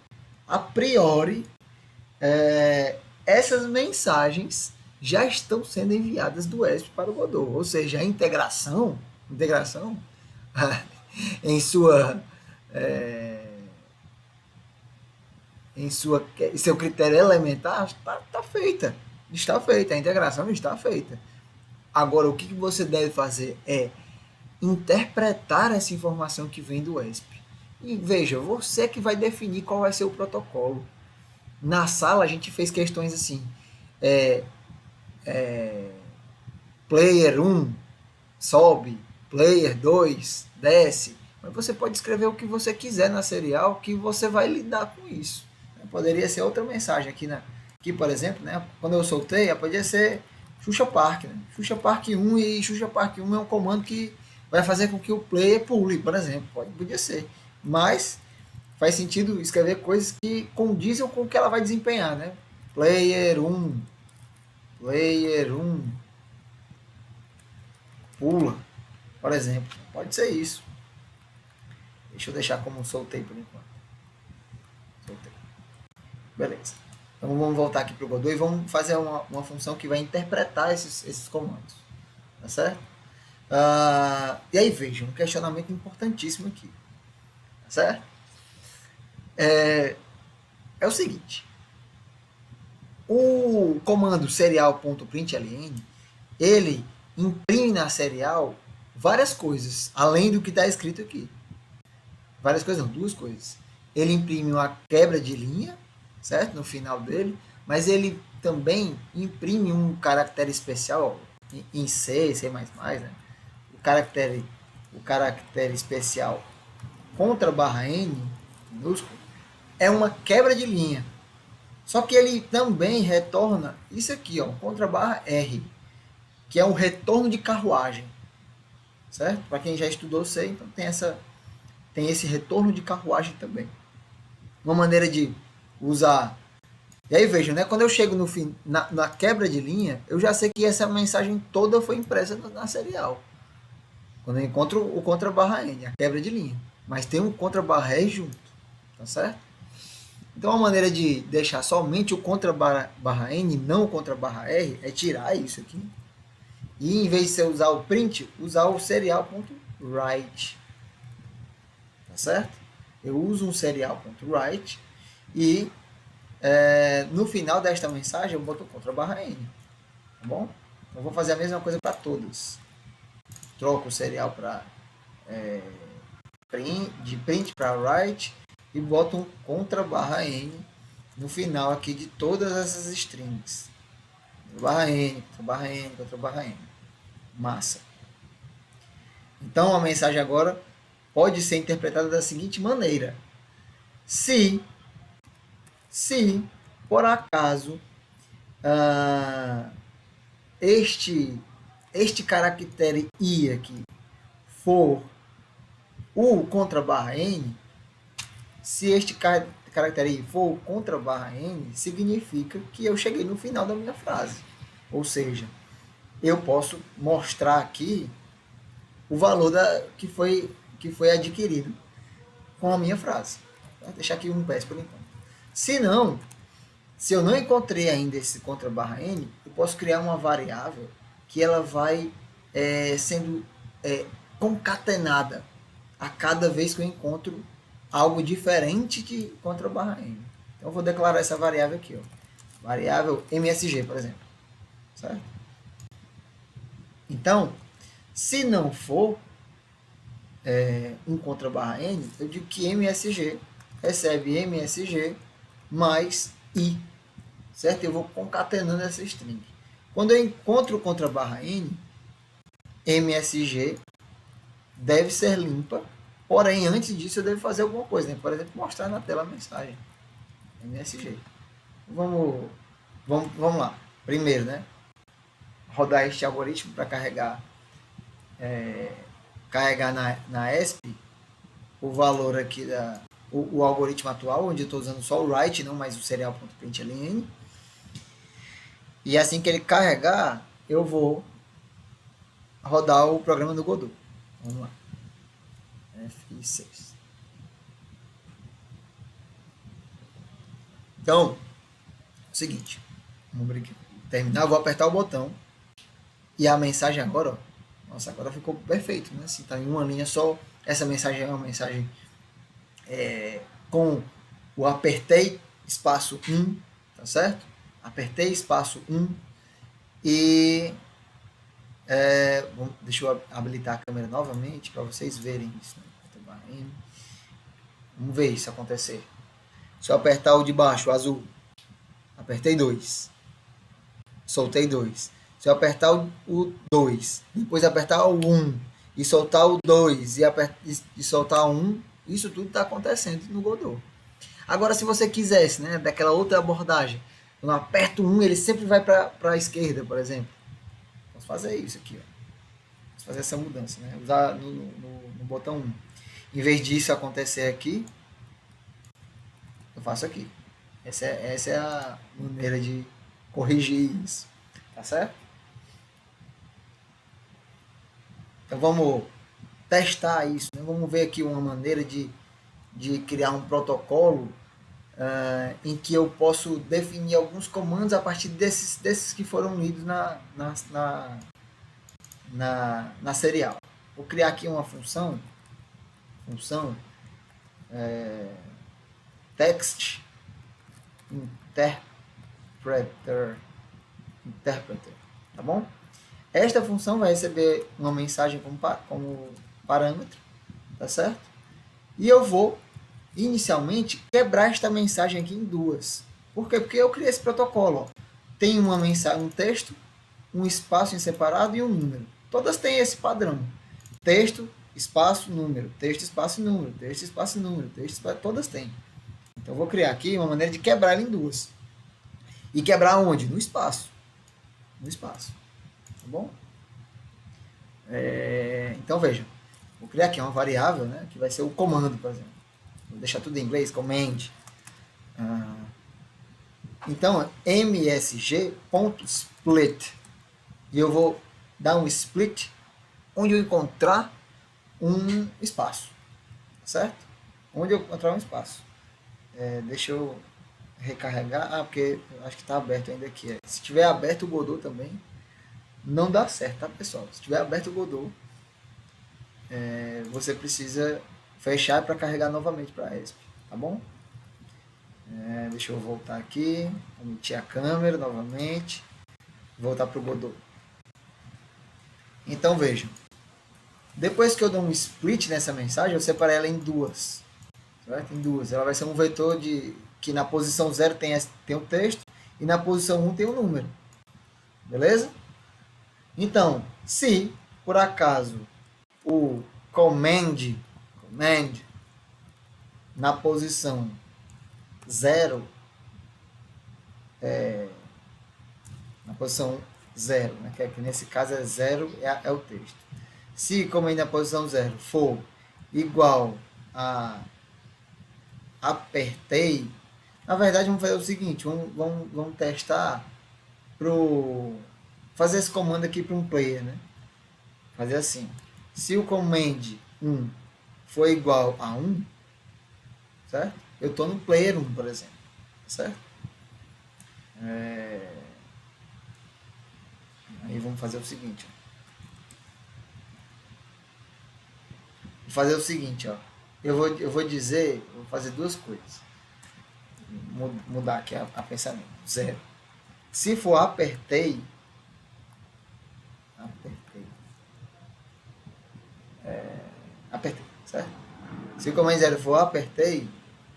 essas mensagens já estão sendo enviadas do ESP para o Godot. Ou seja, a integração em sua em seu critério elementar está feita. Está feita, a integração está feita. Agora, o que você deve fazer é interpretar essa informação que vem do ESP. E veja, você que vai definir qual vai ser o protocolo. Na sala a gente fez questões assim, player 1 sobe, player 2 desce, mas você pode escrever o que você quiser na serial que você vai lidar com isso. Poderia ser outra mensagem aqui, aqui por exemplo, né? Quando eu soltei, poderia ser Xuxa Park, né? Xuxa Park 1 e Xuxa Park 1 é um comando que vai fazer com que o player pule, por exemplo. Podia ser. Mas faz sentido escrever coisas que condizem com o que ela vai desempenhar, né? Player 1, pula, por exemplo. Pode ser isso. Deixa eu deixar como soltei por enquanto. Soltei. Beleza. Então vamos voltar aqui para o Godot e vamos fazer uma função que vai interpretar esses comandos. Tá certo? E aí veja, um questionamento importantíssimo aqui. Tá certo? É o seguinte. O comando serial.println, ele imprime na serial várias coisas, além do que está escrito aqui. Várias coisas não, duas coisas. Ele imprime uma quebra de linha, certo? No final dele, mas ele também imprime um caractere especial em C, né? O caractere especial contra barra N, minúsculo, é uma quebra de linha. Só que ele também retorna isso aqui, ó, contra barra R, que é um retorno de carruagem, certo? Para quem já estudou C, então tem esse retorno de carruagem também. Uma maneira de usar. E aí veja, né? Quando eu chego no fim, na quebra de linha, eu já sei que essa mensagem toda foi impressa na serial. Quando eu encontro o contra barra N, a quebra de linha. Mas tem um contra barra R junto, tá certo? Então a maneira de deixar somente o contra barra N, não o contra barra R, é tirar isso aqui. E em vez de você usar o print, usar o serial.write. Tá certo? Eu uso um serial.write e no final desta mensagem eu boto o contra barra N. Tá bom? Eu vou fazer a mesma coisa para todas. Troco o serial para de print para write e boto um contra barra N no final aqui de todas essas strings. Barra N, contra barra N, contra barra N. Massa. Então a mensagem agora pode ser interpretada da seguinte maneira. Se por acaso este caractere I aqui for o contra barra N, se este caractere I for o contra barra N, significa que eu cheguei no final da minha frase. Ou seja, eu posso mostrar aqui o valor que foi adquirido com a minha frase. Vou deixar aqui um PS por enquanto. Se eu não encontrei ainda esse contra barra N, eu posso criar uma variável que ela vai sendo concatenada a cada vez que eu encontro algo diferente de contra barra N. Então eu vou declarar essa variável aqui, ó. Variável MSG, por exemplo. Certo? Então, se não for um contra barra N, eu digo que MSG recebe MSG mais I. Certo? Eu vou concatenando essa string. Quando eu encontro o contra barra N, MSG deve ser limpa, porém antes disso eu devo fazer alguma coisa, né? Por exemplo, mostrar na tela a mensagem. MSG. Vamos lá. Primeiro, né? Rodar este algoritmo para carregar na ESP o valor aqui o algoritmo atual, onde eu estou usando só o write, não mais o serial.println. E assim que ele carregar, eu vou rodar o programa do Godot. Vamos lá. F6. Então, é o seguinte. terminar, eu vou apertar o botão. E a mensagem agora, ó, nossa, agora ficou perfeito, né? Se tá em uma linha só, essa mensagem é uma mensagem com o apertei espaço 1, tá certo? Apertei espaço 1 e deixa eu habilitar a câmera novamente para vocês verem isso. Né? Vamos ver isso acontecer. Se eu apertar o de baixo, o azul, apertei 2, soltei 2. Se eu apertar o 2, depois apertar o 1 e soltar o 2 e soltar o 1, isso tudo está acontecendo no Godot. Agora, se você quisesse, né, daquela outra abordagem, eu aperto 1, ele sempre vai para a esquerda, por exemplo. Posso fazer isso aqui, ó. Posso fazer essa mudança, né? Usar no botão 1. Em vez disso acontecer aqui, eu faço aqui. Essa é a maneira de corrigir isso. Tá certo? Então vamos testar isso. Né? Vamos ver aqui uma maneira de criar um protocolo em que eu posso definir alguns comandos a partir desses que foram lidos na serial. Vou criar aqui uma função text interpreter, tá bom? Esta função vai receber uma mensagem como parâmetro, tá certo? E eu vou, inicialmente, quebrar esta mensagem aqui em duas. Por quê? Porque eu criei esse protocolo. Ó. Tem uma mensagem, um texto, um espaço em separado e um número. Todas têm esse padrão. Texto, espaço, número. Texto, espaço, número. Texto, espaço, número. Texto, espaço, todas têm. Então, eu vou criar aqui uma maneira de quebrar ela em duas. E quebrar onde? No espaço. No espaço. Tá bom? Então, veja. Vou criar aqui uma variável, né, que vai ser o comando, por exemplo. Vou deixar tudo em inglês, command. Então, msg.split. E eu vou dar um split onde eu encontrar um espaço. Certo? Onde eu encontrar um espaço. Deixa eu recarregar. Porque eu acho que está aberto ainda aqui. Se tiver aberto o Godot também, não dá certo, tá, pessoal? Se tiver aberto o Godot, você precisa fechar para carregar novamente para a ESP, tá bom? Deixa eu voltar aqui, omitir a câmera novamente, voltar para o Godot. Então vejam, depois que eu dou um split nessa mensagem, eu separo ela em duas, certo? Em duas. Ela vai ser um vetor que na posição 0 tem o texto e na posição 1 tem o número, beleza? Então, se por acaso o command na posição 0 na posição 0, né, que nesse caso é 0 é o texto. Se command na posição 0 for igual a apertei, na verdade vamos fazer o seguinte, vamos testar fazer esse comando aqui para um player, né? Fazer assim, se o command 1 for igual a 1, certo? Eu estou no player 1, por exemplo, certo? Aí vamos fazer o seguinte, ó. Vou fazer o seguinte, ó. Eu vou dizer, vou fazer duas coisas. Mudar aqui a pensamento. 0. Se for apertei, certo? Se o comando 0 for apertei,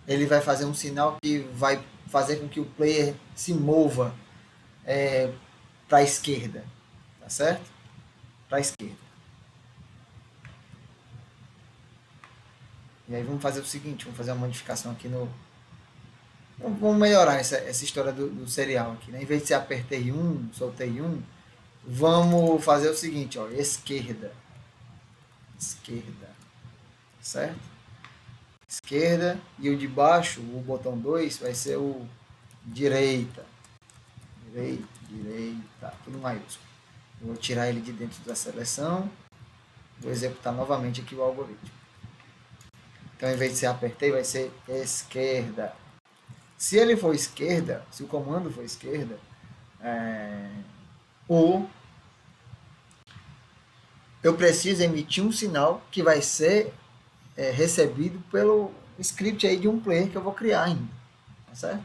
ele vai fazer um sinal que vai fazer com que o player se mova para a esquerda, tá certo? Para a esquerda. E aí vamos fazer o seguinte, vamos fazer uma modificação aqui no... Vamos melhorar essa história do serial aqui, né? Em vez de ser apertei 1, soltei 1, vamos fazer o seguinte, ó, esquerda, certo? Esquerda, e o de baixo, o botão 2, vai ser o direita, tudo maiúsculo. Vou tirar ele de dentro da seleção, vou executar novamente aqui o algoritmo. Então, em vez de ser apertei, vai ser esquerda. Se ele for esquerda, se o comando for esquerda, ou eu preciso emitir um sinal que vai ser recebido pelo script aí de um player que eu vou criar ainda, tá certo?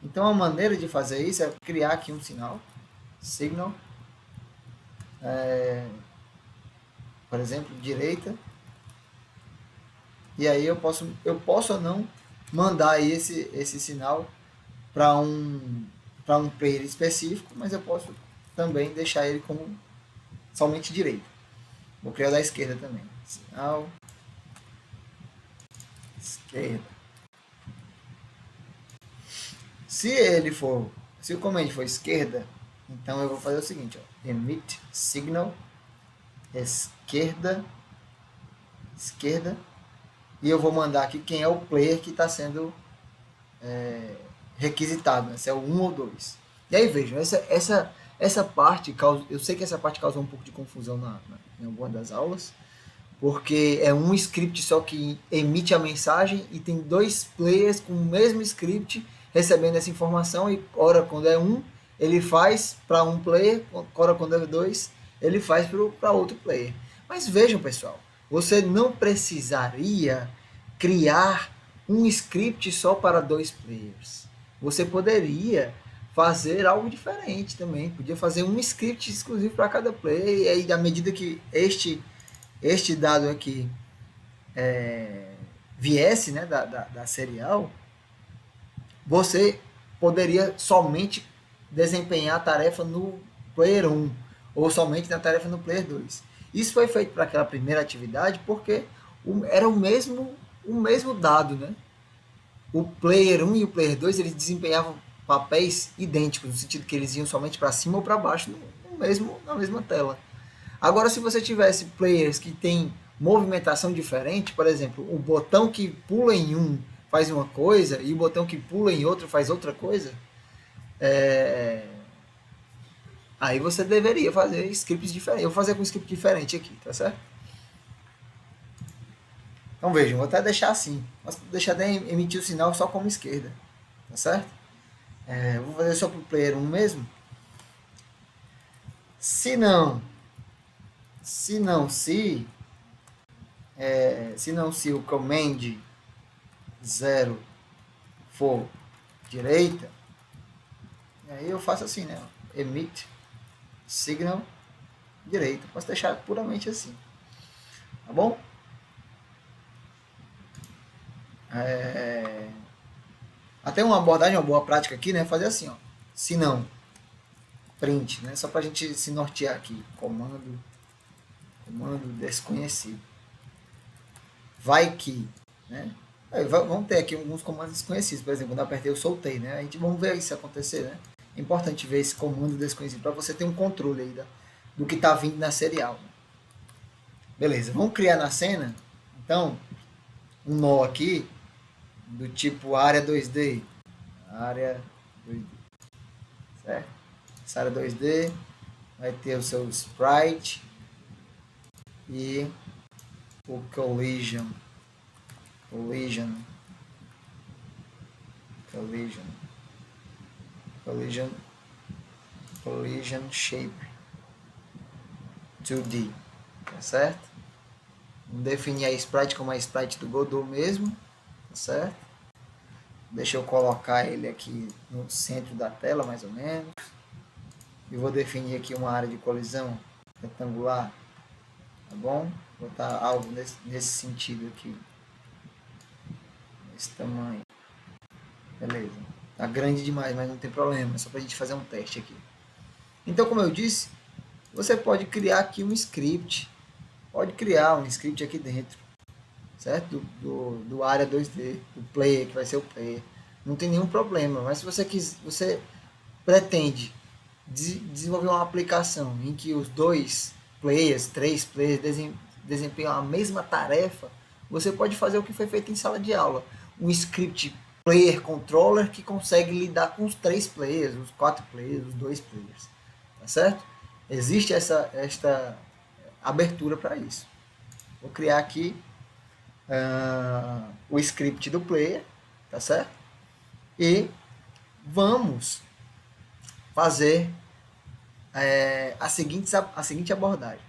Então a maneira de fazer isso é criar aqui um sinal, signal, por exemplo, direita, e aí eu posso ou não mandar aí esse sinal para um player específico, mas eu posso também deixar ele como somente direita. Vou criar o da esquerda também. Sinal esquerda. Se o command for esquerda, então eu vou fazer o seguinte, ó, emit signal esquerda, e eu vou mandar aqui quem é o player que está sendo requisitado, né? Se é o 1 ou 2. E aí vejam, essa parte, eu sei que essa parte causou um pouco de confusão em algumas das aulas, porque é um script só que emite a mensagem e tem dois players com o mesmo script recebendo essa informação, e ora quando é um, ele faz para um player, ora quando é dois, ele faz para outro player. Mas vejam, pessoal, você não precisaria criar um script só para dois players. Você poderia fazer algo diferente também. Podia fazer um script exclusivo para cada player, e aí, à medida que este dado aqui viesse, né, da serial, você poderia somente desempenhar a tarefa no player 1 ou somente na tarefa no player 2. Isso foi feito para aquela primeira atividade porque era o mesmo dado, né? O player 1 e o player 2 eles desempenhavam papéis idênticos, no sentido que eles iam somente para cima ou para baixo na mesma tela. Agora, se você tivesse players que têm movimentação diferente, por exemplo, o botão que pula em um faz uma coisa e o botão que pula em outro faz outra coisa, aí você deveria fazer scripts diferentes. Eu vou fazer com um script diferente aqui, tá certo? Então vejam, vou até deixar assim. Mas deixar até emitir o sinal só como esquerda, tá certo? Vou fazer só para o player 1 mesmo. Se não, se não, se se não se o command 0 for direita, aí eu faço assim, né? Emit signal direita. Posso deixar puramente assim, tá bom? Até uma abordagem, uma boa prática aqui, né? Fazer assim, ó. Se não, print, né? Só pra gente se nortear aqui. Comando desconhecido. Vai que, né? Vamos ter aqui alguns comandos desconhecidos. Por exemplo, quando eu apertei, eu soltei, né? Vamos ver isso acontecer, né? É importante ver esse comando desconhecido para você ter um controle aí do que está vindo na serial. Né? Beleza, vamos criar na cena, então, um nó aqui do tipo área 2D. Área 2D. Certo? Essa área 2D vai ter o seu sprite e o collision shape 2D, tá certo? Vamos definir a sprite como a sprite do Godot mesmo, tá certo? Deixa eu colocar ele aqui no centro da tela, mais ou menos. E vou definir aqui uma área de colisão retangular, tá bom? Vou botar algo nesse sentido aqui, esse tamanho. Beleza. Tá grande demais, mas não tem problema. É só pra gente fazer um teste aqui. Então, como eu disse, você pode criar aqui um script. Pode criar um script aqui dentro. Certo? Do área 2D. Do player, que vai ser o player. Não tem nenhum problema. Mas se você pretende desenvolver uma aplicação em que os dois players, três players desempenham a mesma tarefa, você pode fazer o que foi feito em sala de aula. Um script player controller que consegue lidar com os três players, os quatro players, os dois players. Tá certo? Existe esta abertura para isso. Vou criar aqui o script do player, tá certo? E vamos fazer a seguinte abordagem.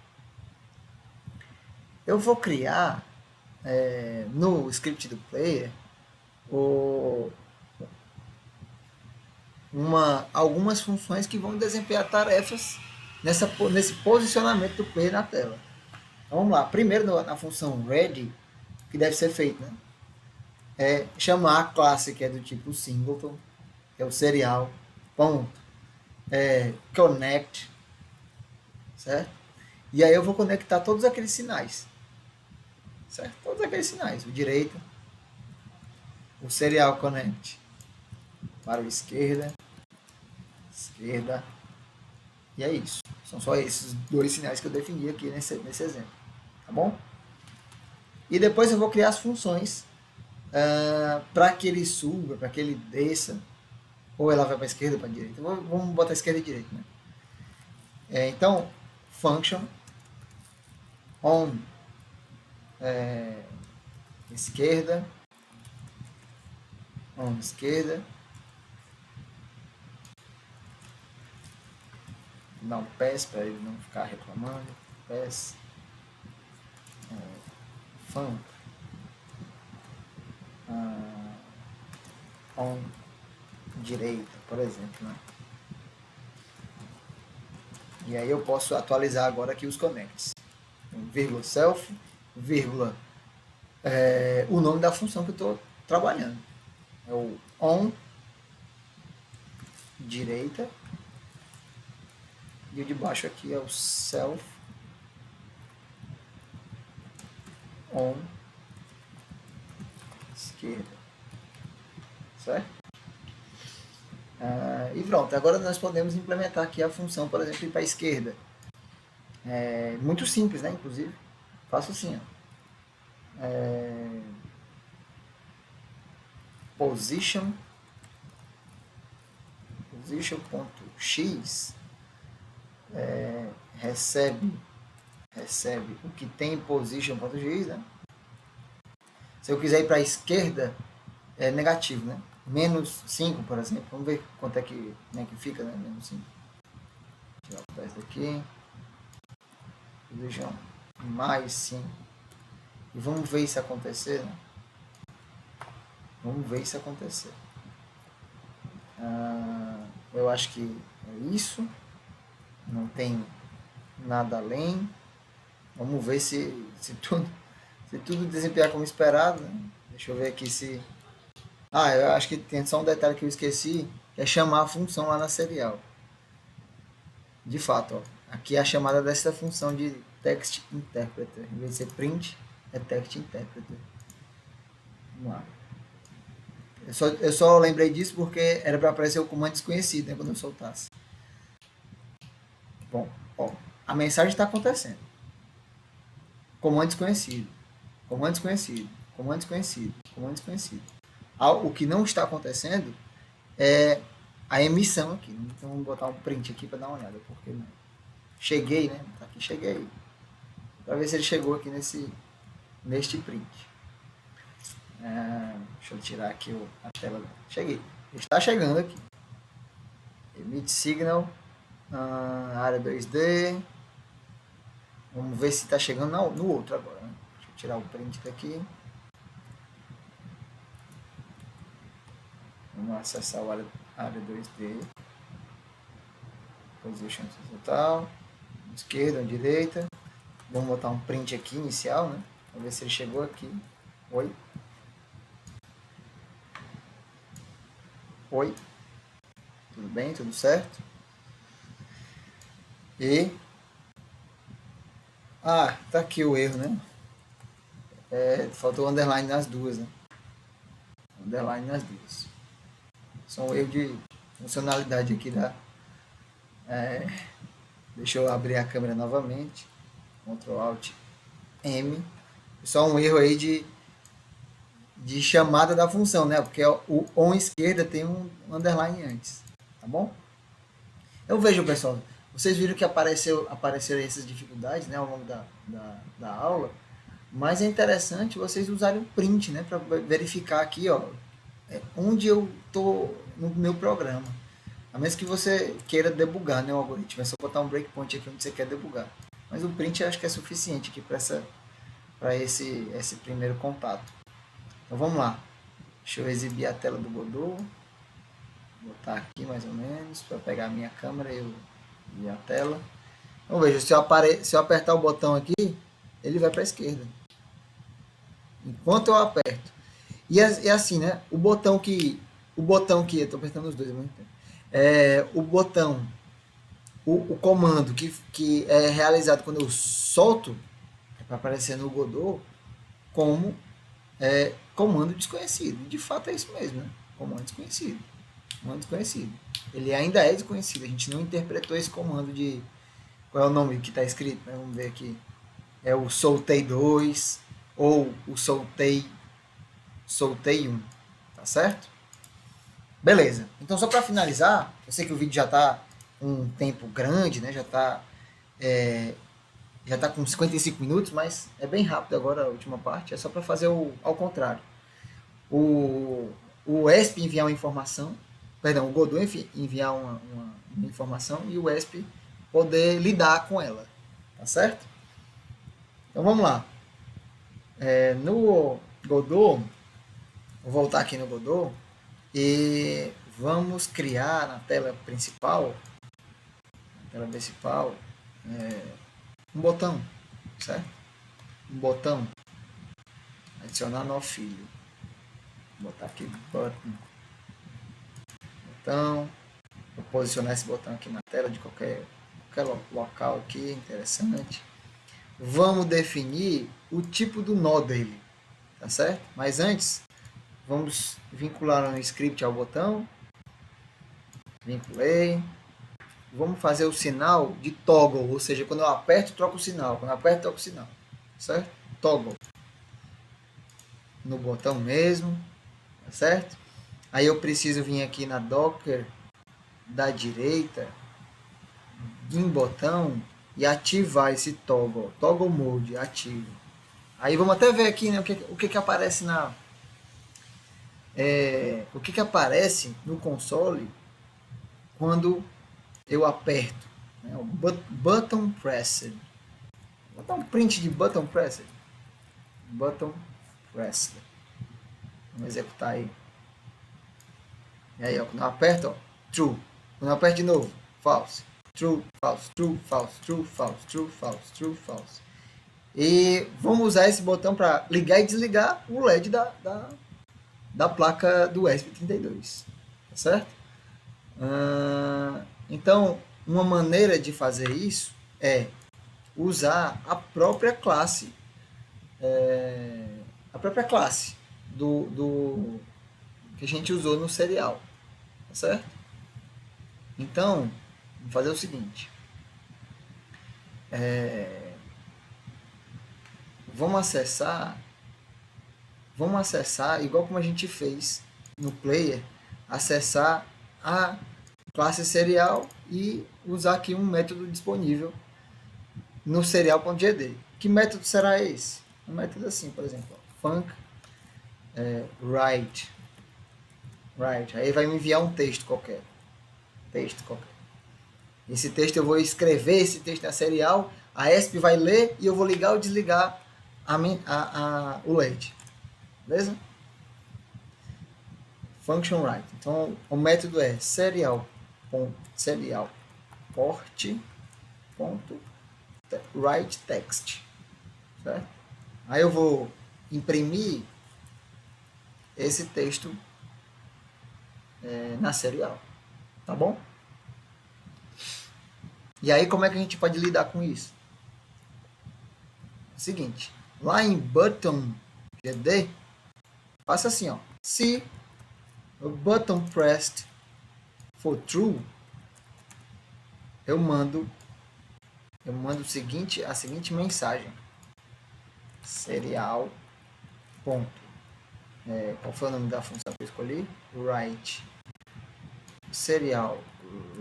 Eu vou criar no script do player algumas funções que vão desempenhar tarefas nesse posicionamento do player na tela. Então, vamos lá. Primeiro, na função ready, que deve ser feito, né? É chamar a classe que é do tipo singleton, que é o serial, ponto, connect, certo? E aí eu vou conectar todos aqueles sinais, certo? Todos aqueles sinais, o direita, o serial connect para o esquerda, e é isso. São só esses dois sinais que eu defini aqui nesse exemplo, tá bom? E depois eu vou criar as funções para que ele suba, para que ele desça, ou ela vai para a esquerda ou para a direita. Vamos botar esquerda e direita, né? Então, function on esquerda, dá um pass para ele não ficar reclamando, pass fun on direita, por exemplo, né? E aí eu posso atualizar agora aqui os connects, vírgula self, vírgula o nome da função que eu estou trabalhando, é o on direita, e o de baixo aqui é o self on esquerda, certo? E pronto, agora nós podemos implementar aqui a função, por exemplo, ir para a esquerda. Muito simples, né? Inclusive, faço assim, ó. Position.x recebe o que tem em position.x, né? Se eu quiser ir para a esquerda, é negativo, né? Menos 5, por exemplo. Vamos ver quanto é que, como é que fica, né? Menos 5. Tirar o teste aqui. Position mais 5. E vamos ver isso acontecer, né? Vamos ver isso acontecer. Eu acho que é isso. Não tem nada além. Vamos ver se tudo desempenhar como esperado, né? Deixa eu ver aqui se... eu acho que tem só um detalhe que eu esqueci, que é chamar a função lá na serial. De fato, ó, aqui é a chamada dessa função de text interpreter. Em vez de ser print, é text interpreter. Vamos lá. Eu só lembrei disso porque era para aparecer o comando desconhecido, né, quando eu soltasse. Bom, ó, a mensagem está acontecendo. Comando desconhecido, comando desconhecido, comando desconhecido, comando desconhecido. O que não está acontecendo é a emissão aqui. Então vamos botar um print aqui para dar uma olhada. Porque não. Cheguei, né? Tá aqui, cheguei. Para ver se ele chegou aqui neste print. Deixa eu tirar aqui a tela. Cheguei. Ele está chegando aqui. Emit signal. Área 2D. Vamos ver se está chegando no outro agora. Né? Deixa eu tirar o print daqui. Vamos acessar a área 2D. Position total. Esquerda, direita. Vamos botar um print aqui inicial, né? Vamos ver se ele chegou aqui. Oi. Oi. Tudo bem? Tudo certo? E... tá aqui o erro, né? Faltou underline nas duas, né? Underline nas duas. Só um erro de funcionalidade aqui da... Deixa eu abrir a câmera novamente. Ctrl Alt M. Só um erro aí de chamada da função, né? Porque o on esquerda tem um underline antes. Tá bom? Eu vejo, pessoal. Vocês viram que apareceram essas dificuldades, né, ao longo da aula. Mas é interessante vocês usarem o print, né? Para verificar aqui, ó, onde eu tô no meu programa. A menos que você queira debugar, né, o algoritmo. É só botar um breakpoint aqui onde você quer debugar. Mas o print eu acho que é suficiente aqui para esse primeiro contato. Então vamos lá. Deixa eu exibir a tela do Godot. Vou botar aqui mais ou menos para pegar a minha câmera e a tela. Então veja, se eu apertar o botão aqui, ele vai para a esquerda. Enquanto eu aperto. E é assim, né? Eu estou apertando os dois ao mesmo tempo. O comando que é realizado quando eu solto, é para aparecer no Godot como comando desconhecido. De fato é isso mesmo, né? Comando desconhecido. Comando desconhecido. Ele ainda é desconhecido. A gente não interpretou esse comando de... Qual é o nome que está escrito? Né? Vamos ver aqui. É o soltei 2 ou o soltei 1. Tá certo? Beleza. Então, só para finalizar, eu sei que o vídeo já está um tempo grande, né? Já tá com 55 minutos, mas é bem rápido agora a última parte. É só para fazer ao contrário. O ESP enviar uma informação, perdão, o Godot enviar uma informação e o ESP poder lidar com ela. Tá certo? Então vamos lá. No Godot, vou voltar aqui no Godot e vamos criar na tela principal um botão, certo? Um botão, adicionar novo filho. Vou botar aqui botão, vou posicionar esse botão aqui na tela de qualquer local aqui, interessante. Vamos definir o tipo do nó dele, tá certo? Mas antes, vamos vincular um script ao botão. Vinculei. Vamos fazer o sinal de toggle, ou seja, quando eu aperto, troca o sinal. Quando eu aperto, troca o sinal. Certo? Toggle. No botão mesmo. Tá certo? Aí eu preciso vir aqui na Docker da direita, em botão, e ativar esse toggle. Toggle mode, ativo. Aí vamos até ver aqui, né, o que aparece o que aparece no console quando eu aperto, né, o button pressed. Vou botar um print de button pressed. Button pressed. Vamos executar aí. E aí, ó, quando eu aperto, ó, true. Quando eu aperto de novo, false. True, false, true, false, true, false, true, false, true, false. E vamos usar esse botão para ligar e desligar o LED da placa do ESP32. Tá certo? Então, uma maneira de fazer isso é usar a própria classe. A própria classe do que a gente usou no serial. Tá certo? Então, vamos fazer o seguinte. Vamos acessar, igual como a gente fez no player, acessar a classe serial e usar aqui um método disponível no serial.gd. Que método será esse? Um método assim, por exemplo, func write. Aí vai me enviar um texto qualquer. Esse texto eu vou escrever esse texto na serial, a ESP vai ler e eu vou ligar ou desligar o LED. Beleza? Function write. Então o método é serial.write text. Certo? Aí eu vou imprimir esse texto na serial. Tá bom? E aí como é que a gente pode lidar com isso? Seguinte, lá em button GD, faça assim, ó. Se o button pressed for true, eu mando a seguinte mensagem. Serial. Qual foi o nome da função que eu escolhi? Write. Serial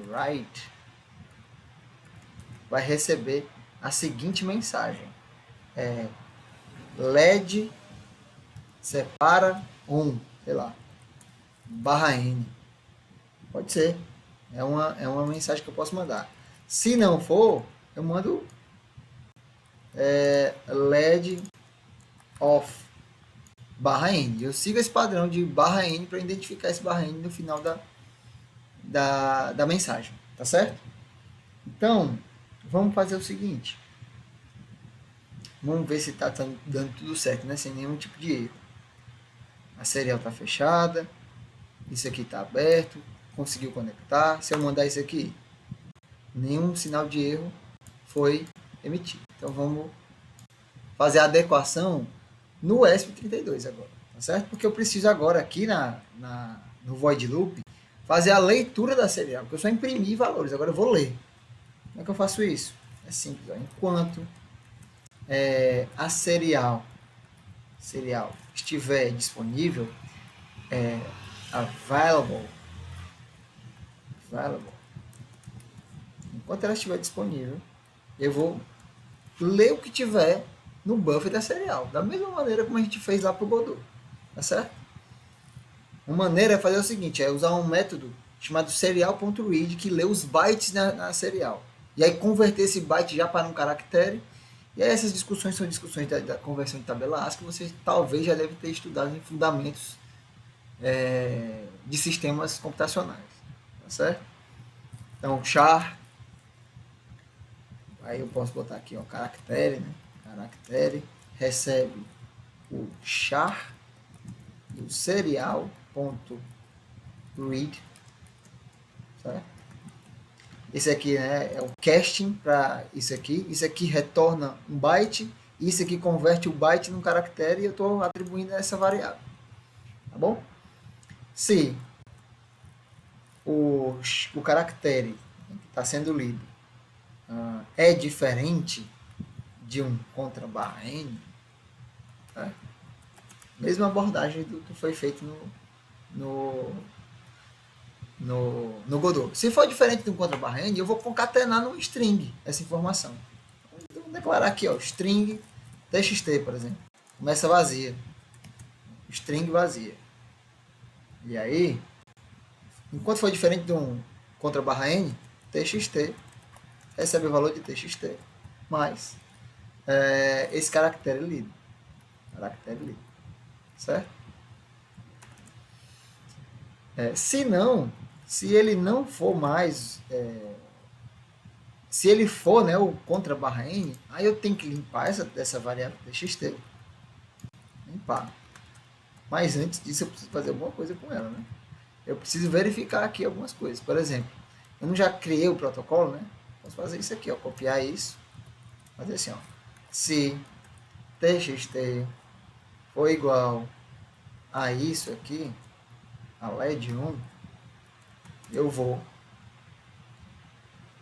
write vai receber a seguinte mensagem. LED separa sei lá, /n. Pode ser. É uma mensagem que eu posso mandar. Se não for, eu mando LED off barra N. Eu sigo esse padrão de barra N para identificar esse barra N no final da mensagem. Tá certo? Então, vamos fazer o seguinte. Vamos ver se está dando tudo certo, né? Sem nenhum tipo de erro. A serial está fechada. Isso aqui está aberto. Conseguiu conectar. Se eu mandar isso aqui, nenhum sinal de erro foi emitido. Então vamos fazer a adequação no ESP32 agora, tá certo? Porque eu preciso agora aqui no void loop fazer a leitura da serial, porque eu só imprimi valores, agora eu vou ler. Como é que eu faço isso? É simples, ó. Enquanto a serial estiver disponível, available, enquanto ela estiver disponível, eu vou ler o que tiver no buffer da serial, da mesma maneira como a gente fez lá pro Godot, tá certo? Uma maneira é fazer o seguinte, é usar um método chamado serial.read que lê os bytes na serial. E aí converter esse byte já para um caractere. E aí essas discussões são discussões da conversão de tabela ASCII que você talvez já deve ter estudado em fundamentos de sistemas computacionais, tá certo? Então, char, aí eu posso botar aqui, ó, caractere, né? Caractere recebe o char e o serial.read, certo? Esse aqui, né, é o casting para isso aqui retorna um byte, isso aqui converte o byte num caractere e eu estou atribuindo essa variável, tá bom? Se o caractere que está sendo lido é diferente de um contra barra n, tá? Mesma abordagem do que foi feito no Godot. Se for diferente de um contra barra n, eu vou concatenar num string essa informação. Então, vou declarar aqui, ó, string txt, por exemplo. Começa vazia. String vazia. E aí, enquanto for diferente de um contra barra n, txt recebe o valor de txt mais esse caractere lido. Certo? Se ele não for mais, se ele for, né, o contra barra n, aí eu tenho que limpar essa variável txt. Limpar. Mas antes disso eu preciso fazer alguma coisa com ela, né? Eu preciso verificar aqui algumas coisas. Por exemplo, eu não já criei o protocolo, né? Posso fazer isso aqui, ó, copiar isso, fazer assim, ó, se txt for igual a isso aqui, a LED 1, eu vou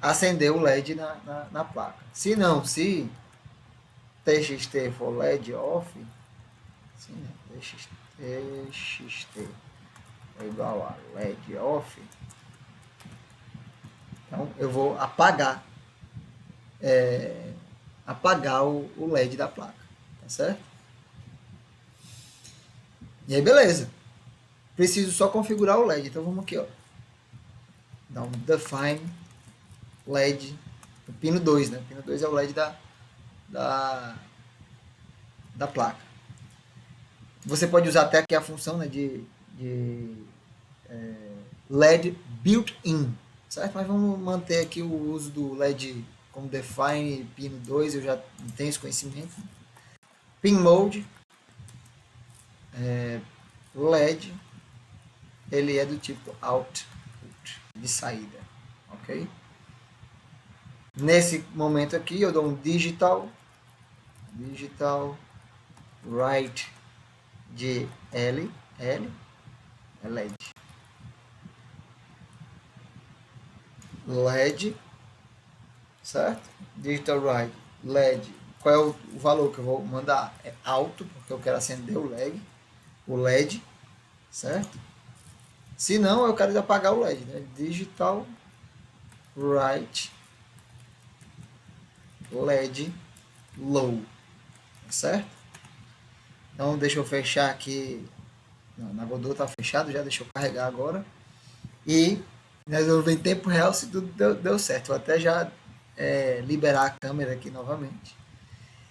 acender o LED na placa. Se não, se txt for LED off, sim, né? txt é igual a LED off, então eu vou apagar o LED da placa, tá certo? E aí beleza, preciso só configurar o LED, então vamos aqui, ó, dar um define LED, o pino 2, né? O pino 2 é o LED da placa. Você pode usar até aqui a função, né, de LED built-in, certo? Mas vamos manter aqui o uso do LED como define pino 2, eu já tenho esse conhecimento. Pin mode, LED, ele é do tipo output, de saída, ok? Nesse momento aqui eu dou um digital write de L é LED. LED, certo? Digital write LED. Qual é o valor que eu vou mandar? É alto, porque eu quero acender o LED, certo? Se não, eu quero apagar o LED, né? Digital write LED low, certo? Então deixa eu fechar aqui. Não, na Godot tá fechado já, deixa eu carregar agora. E Nós vamos ver em tempo real se tudo deu certo. Vou até já liberar a câmera aqui novamente.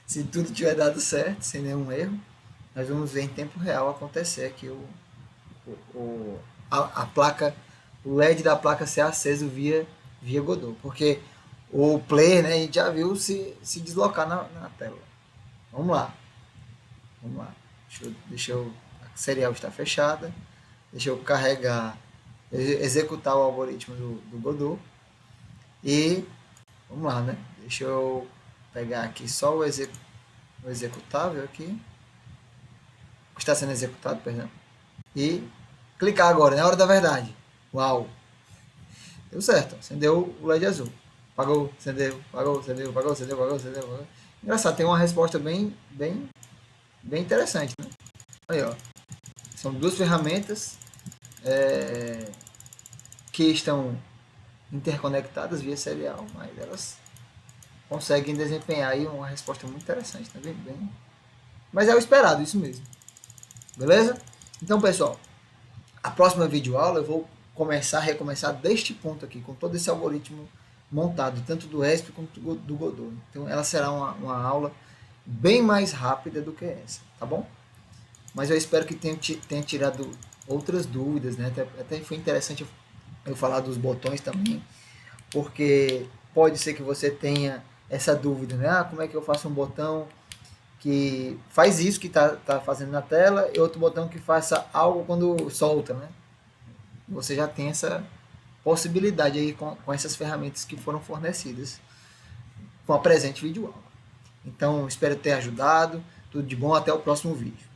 Se tudo tiver dado certo, sem nenhum erro, nós vamos ver em tempo real acontecer aqui a placa, o LED da placa ser aceso via Godot. Porque o player, né, a gente já viu se deslocar na tela. Vamos lá. Vamos lá. A serial está fechada. Deixa eu carregar, executar o algoritmo do Godot. E vamos lá, né? Deixa eu pegar aqui só o executável aqui. Está sendo executado, perdão. E clicar agora, na hora da verdade. Uau! Deu certo, acendeu o LED azul. Apagou, acendeu, apagou, acendeu, apagou, acendeu, apagou, acendeu, apagou. Engraçado, tem uma resposta bem interessante, né? Aí, ó. São duas ferramentas que estão interconectadas via serial, mas elas conseguem desempenhar aí uma resposta muito interessante, tá bem? Mas é o esperado, isso mesmo. Beleza? Então, pessoal, a próxima videoaula eu vou recomeçar deste ponto aqui, com todo esse algoritmo montado, tanto do ESP quanto do Godot. Então, ela será uma aula bem mais rápida do que essa, tá bom? Mas eu espero que tenha tirado outras dúvidas, né? Até foi interessante eu falar dos botões também, porque pode ser que você tenha essa dúvida, né? Ah, como é que eu faço um botão que faz isso que tá fazendo na tela e outro botão que faça algo quando solta, né? Você já tem essa possibilidade aí com essas ferramentas que foram fornecidas com a presente videoaula. Então, espero ter ajudado. Tudo de bom, até o próximo vídeo.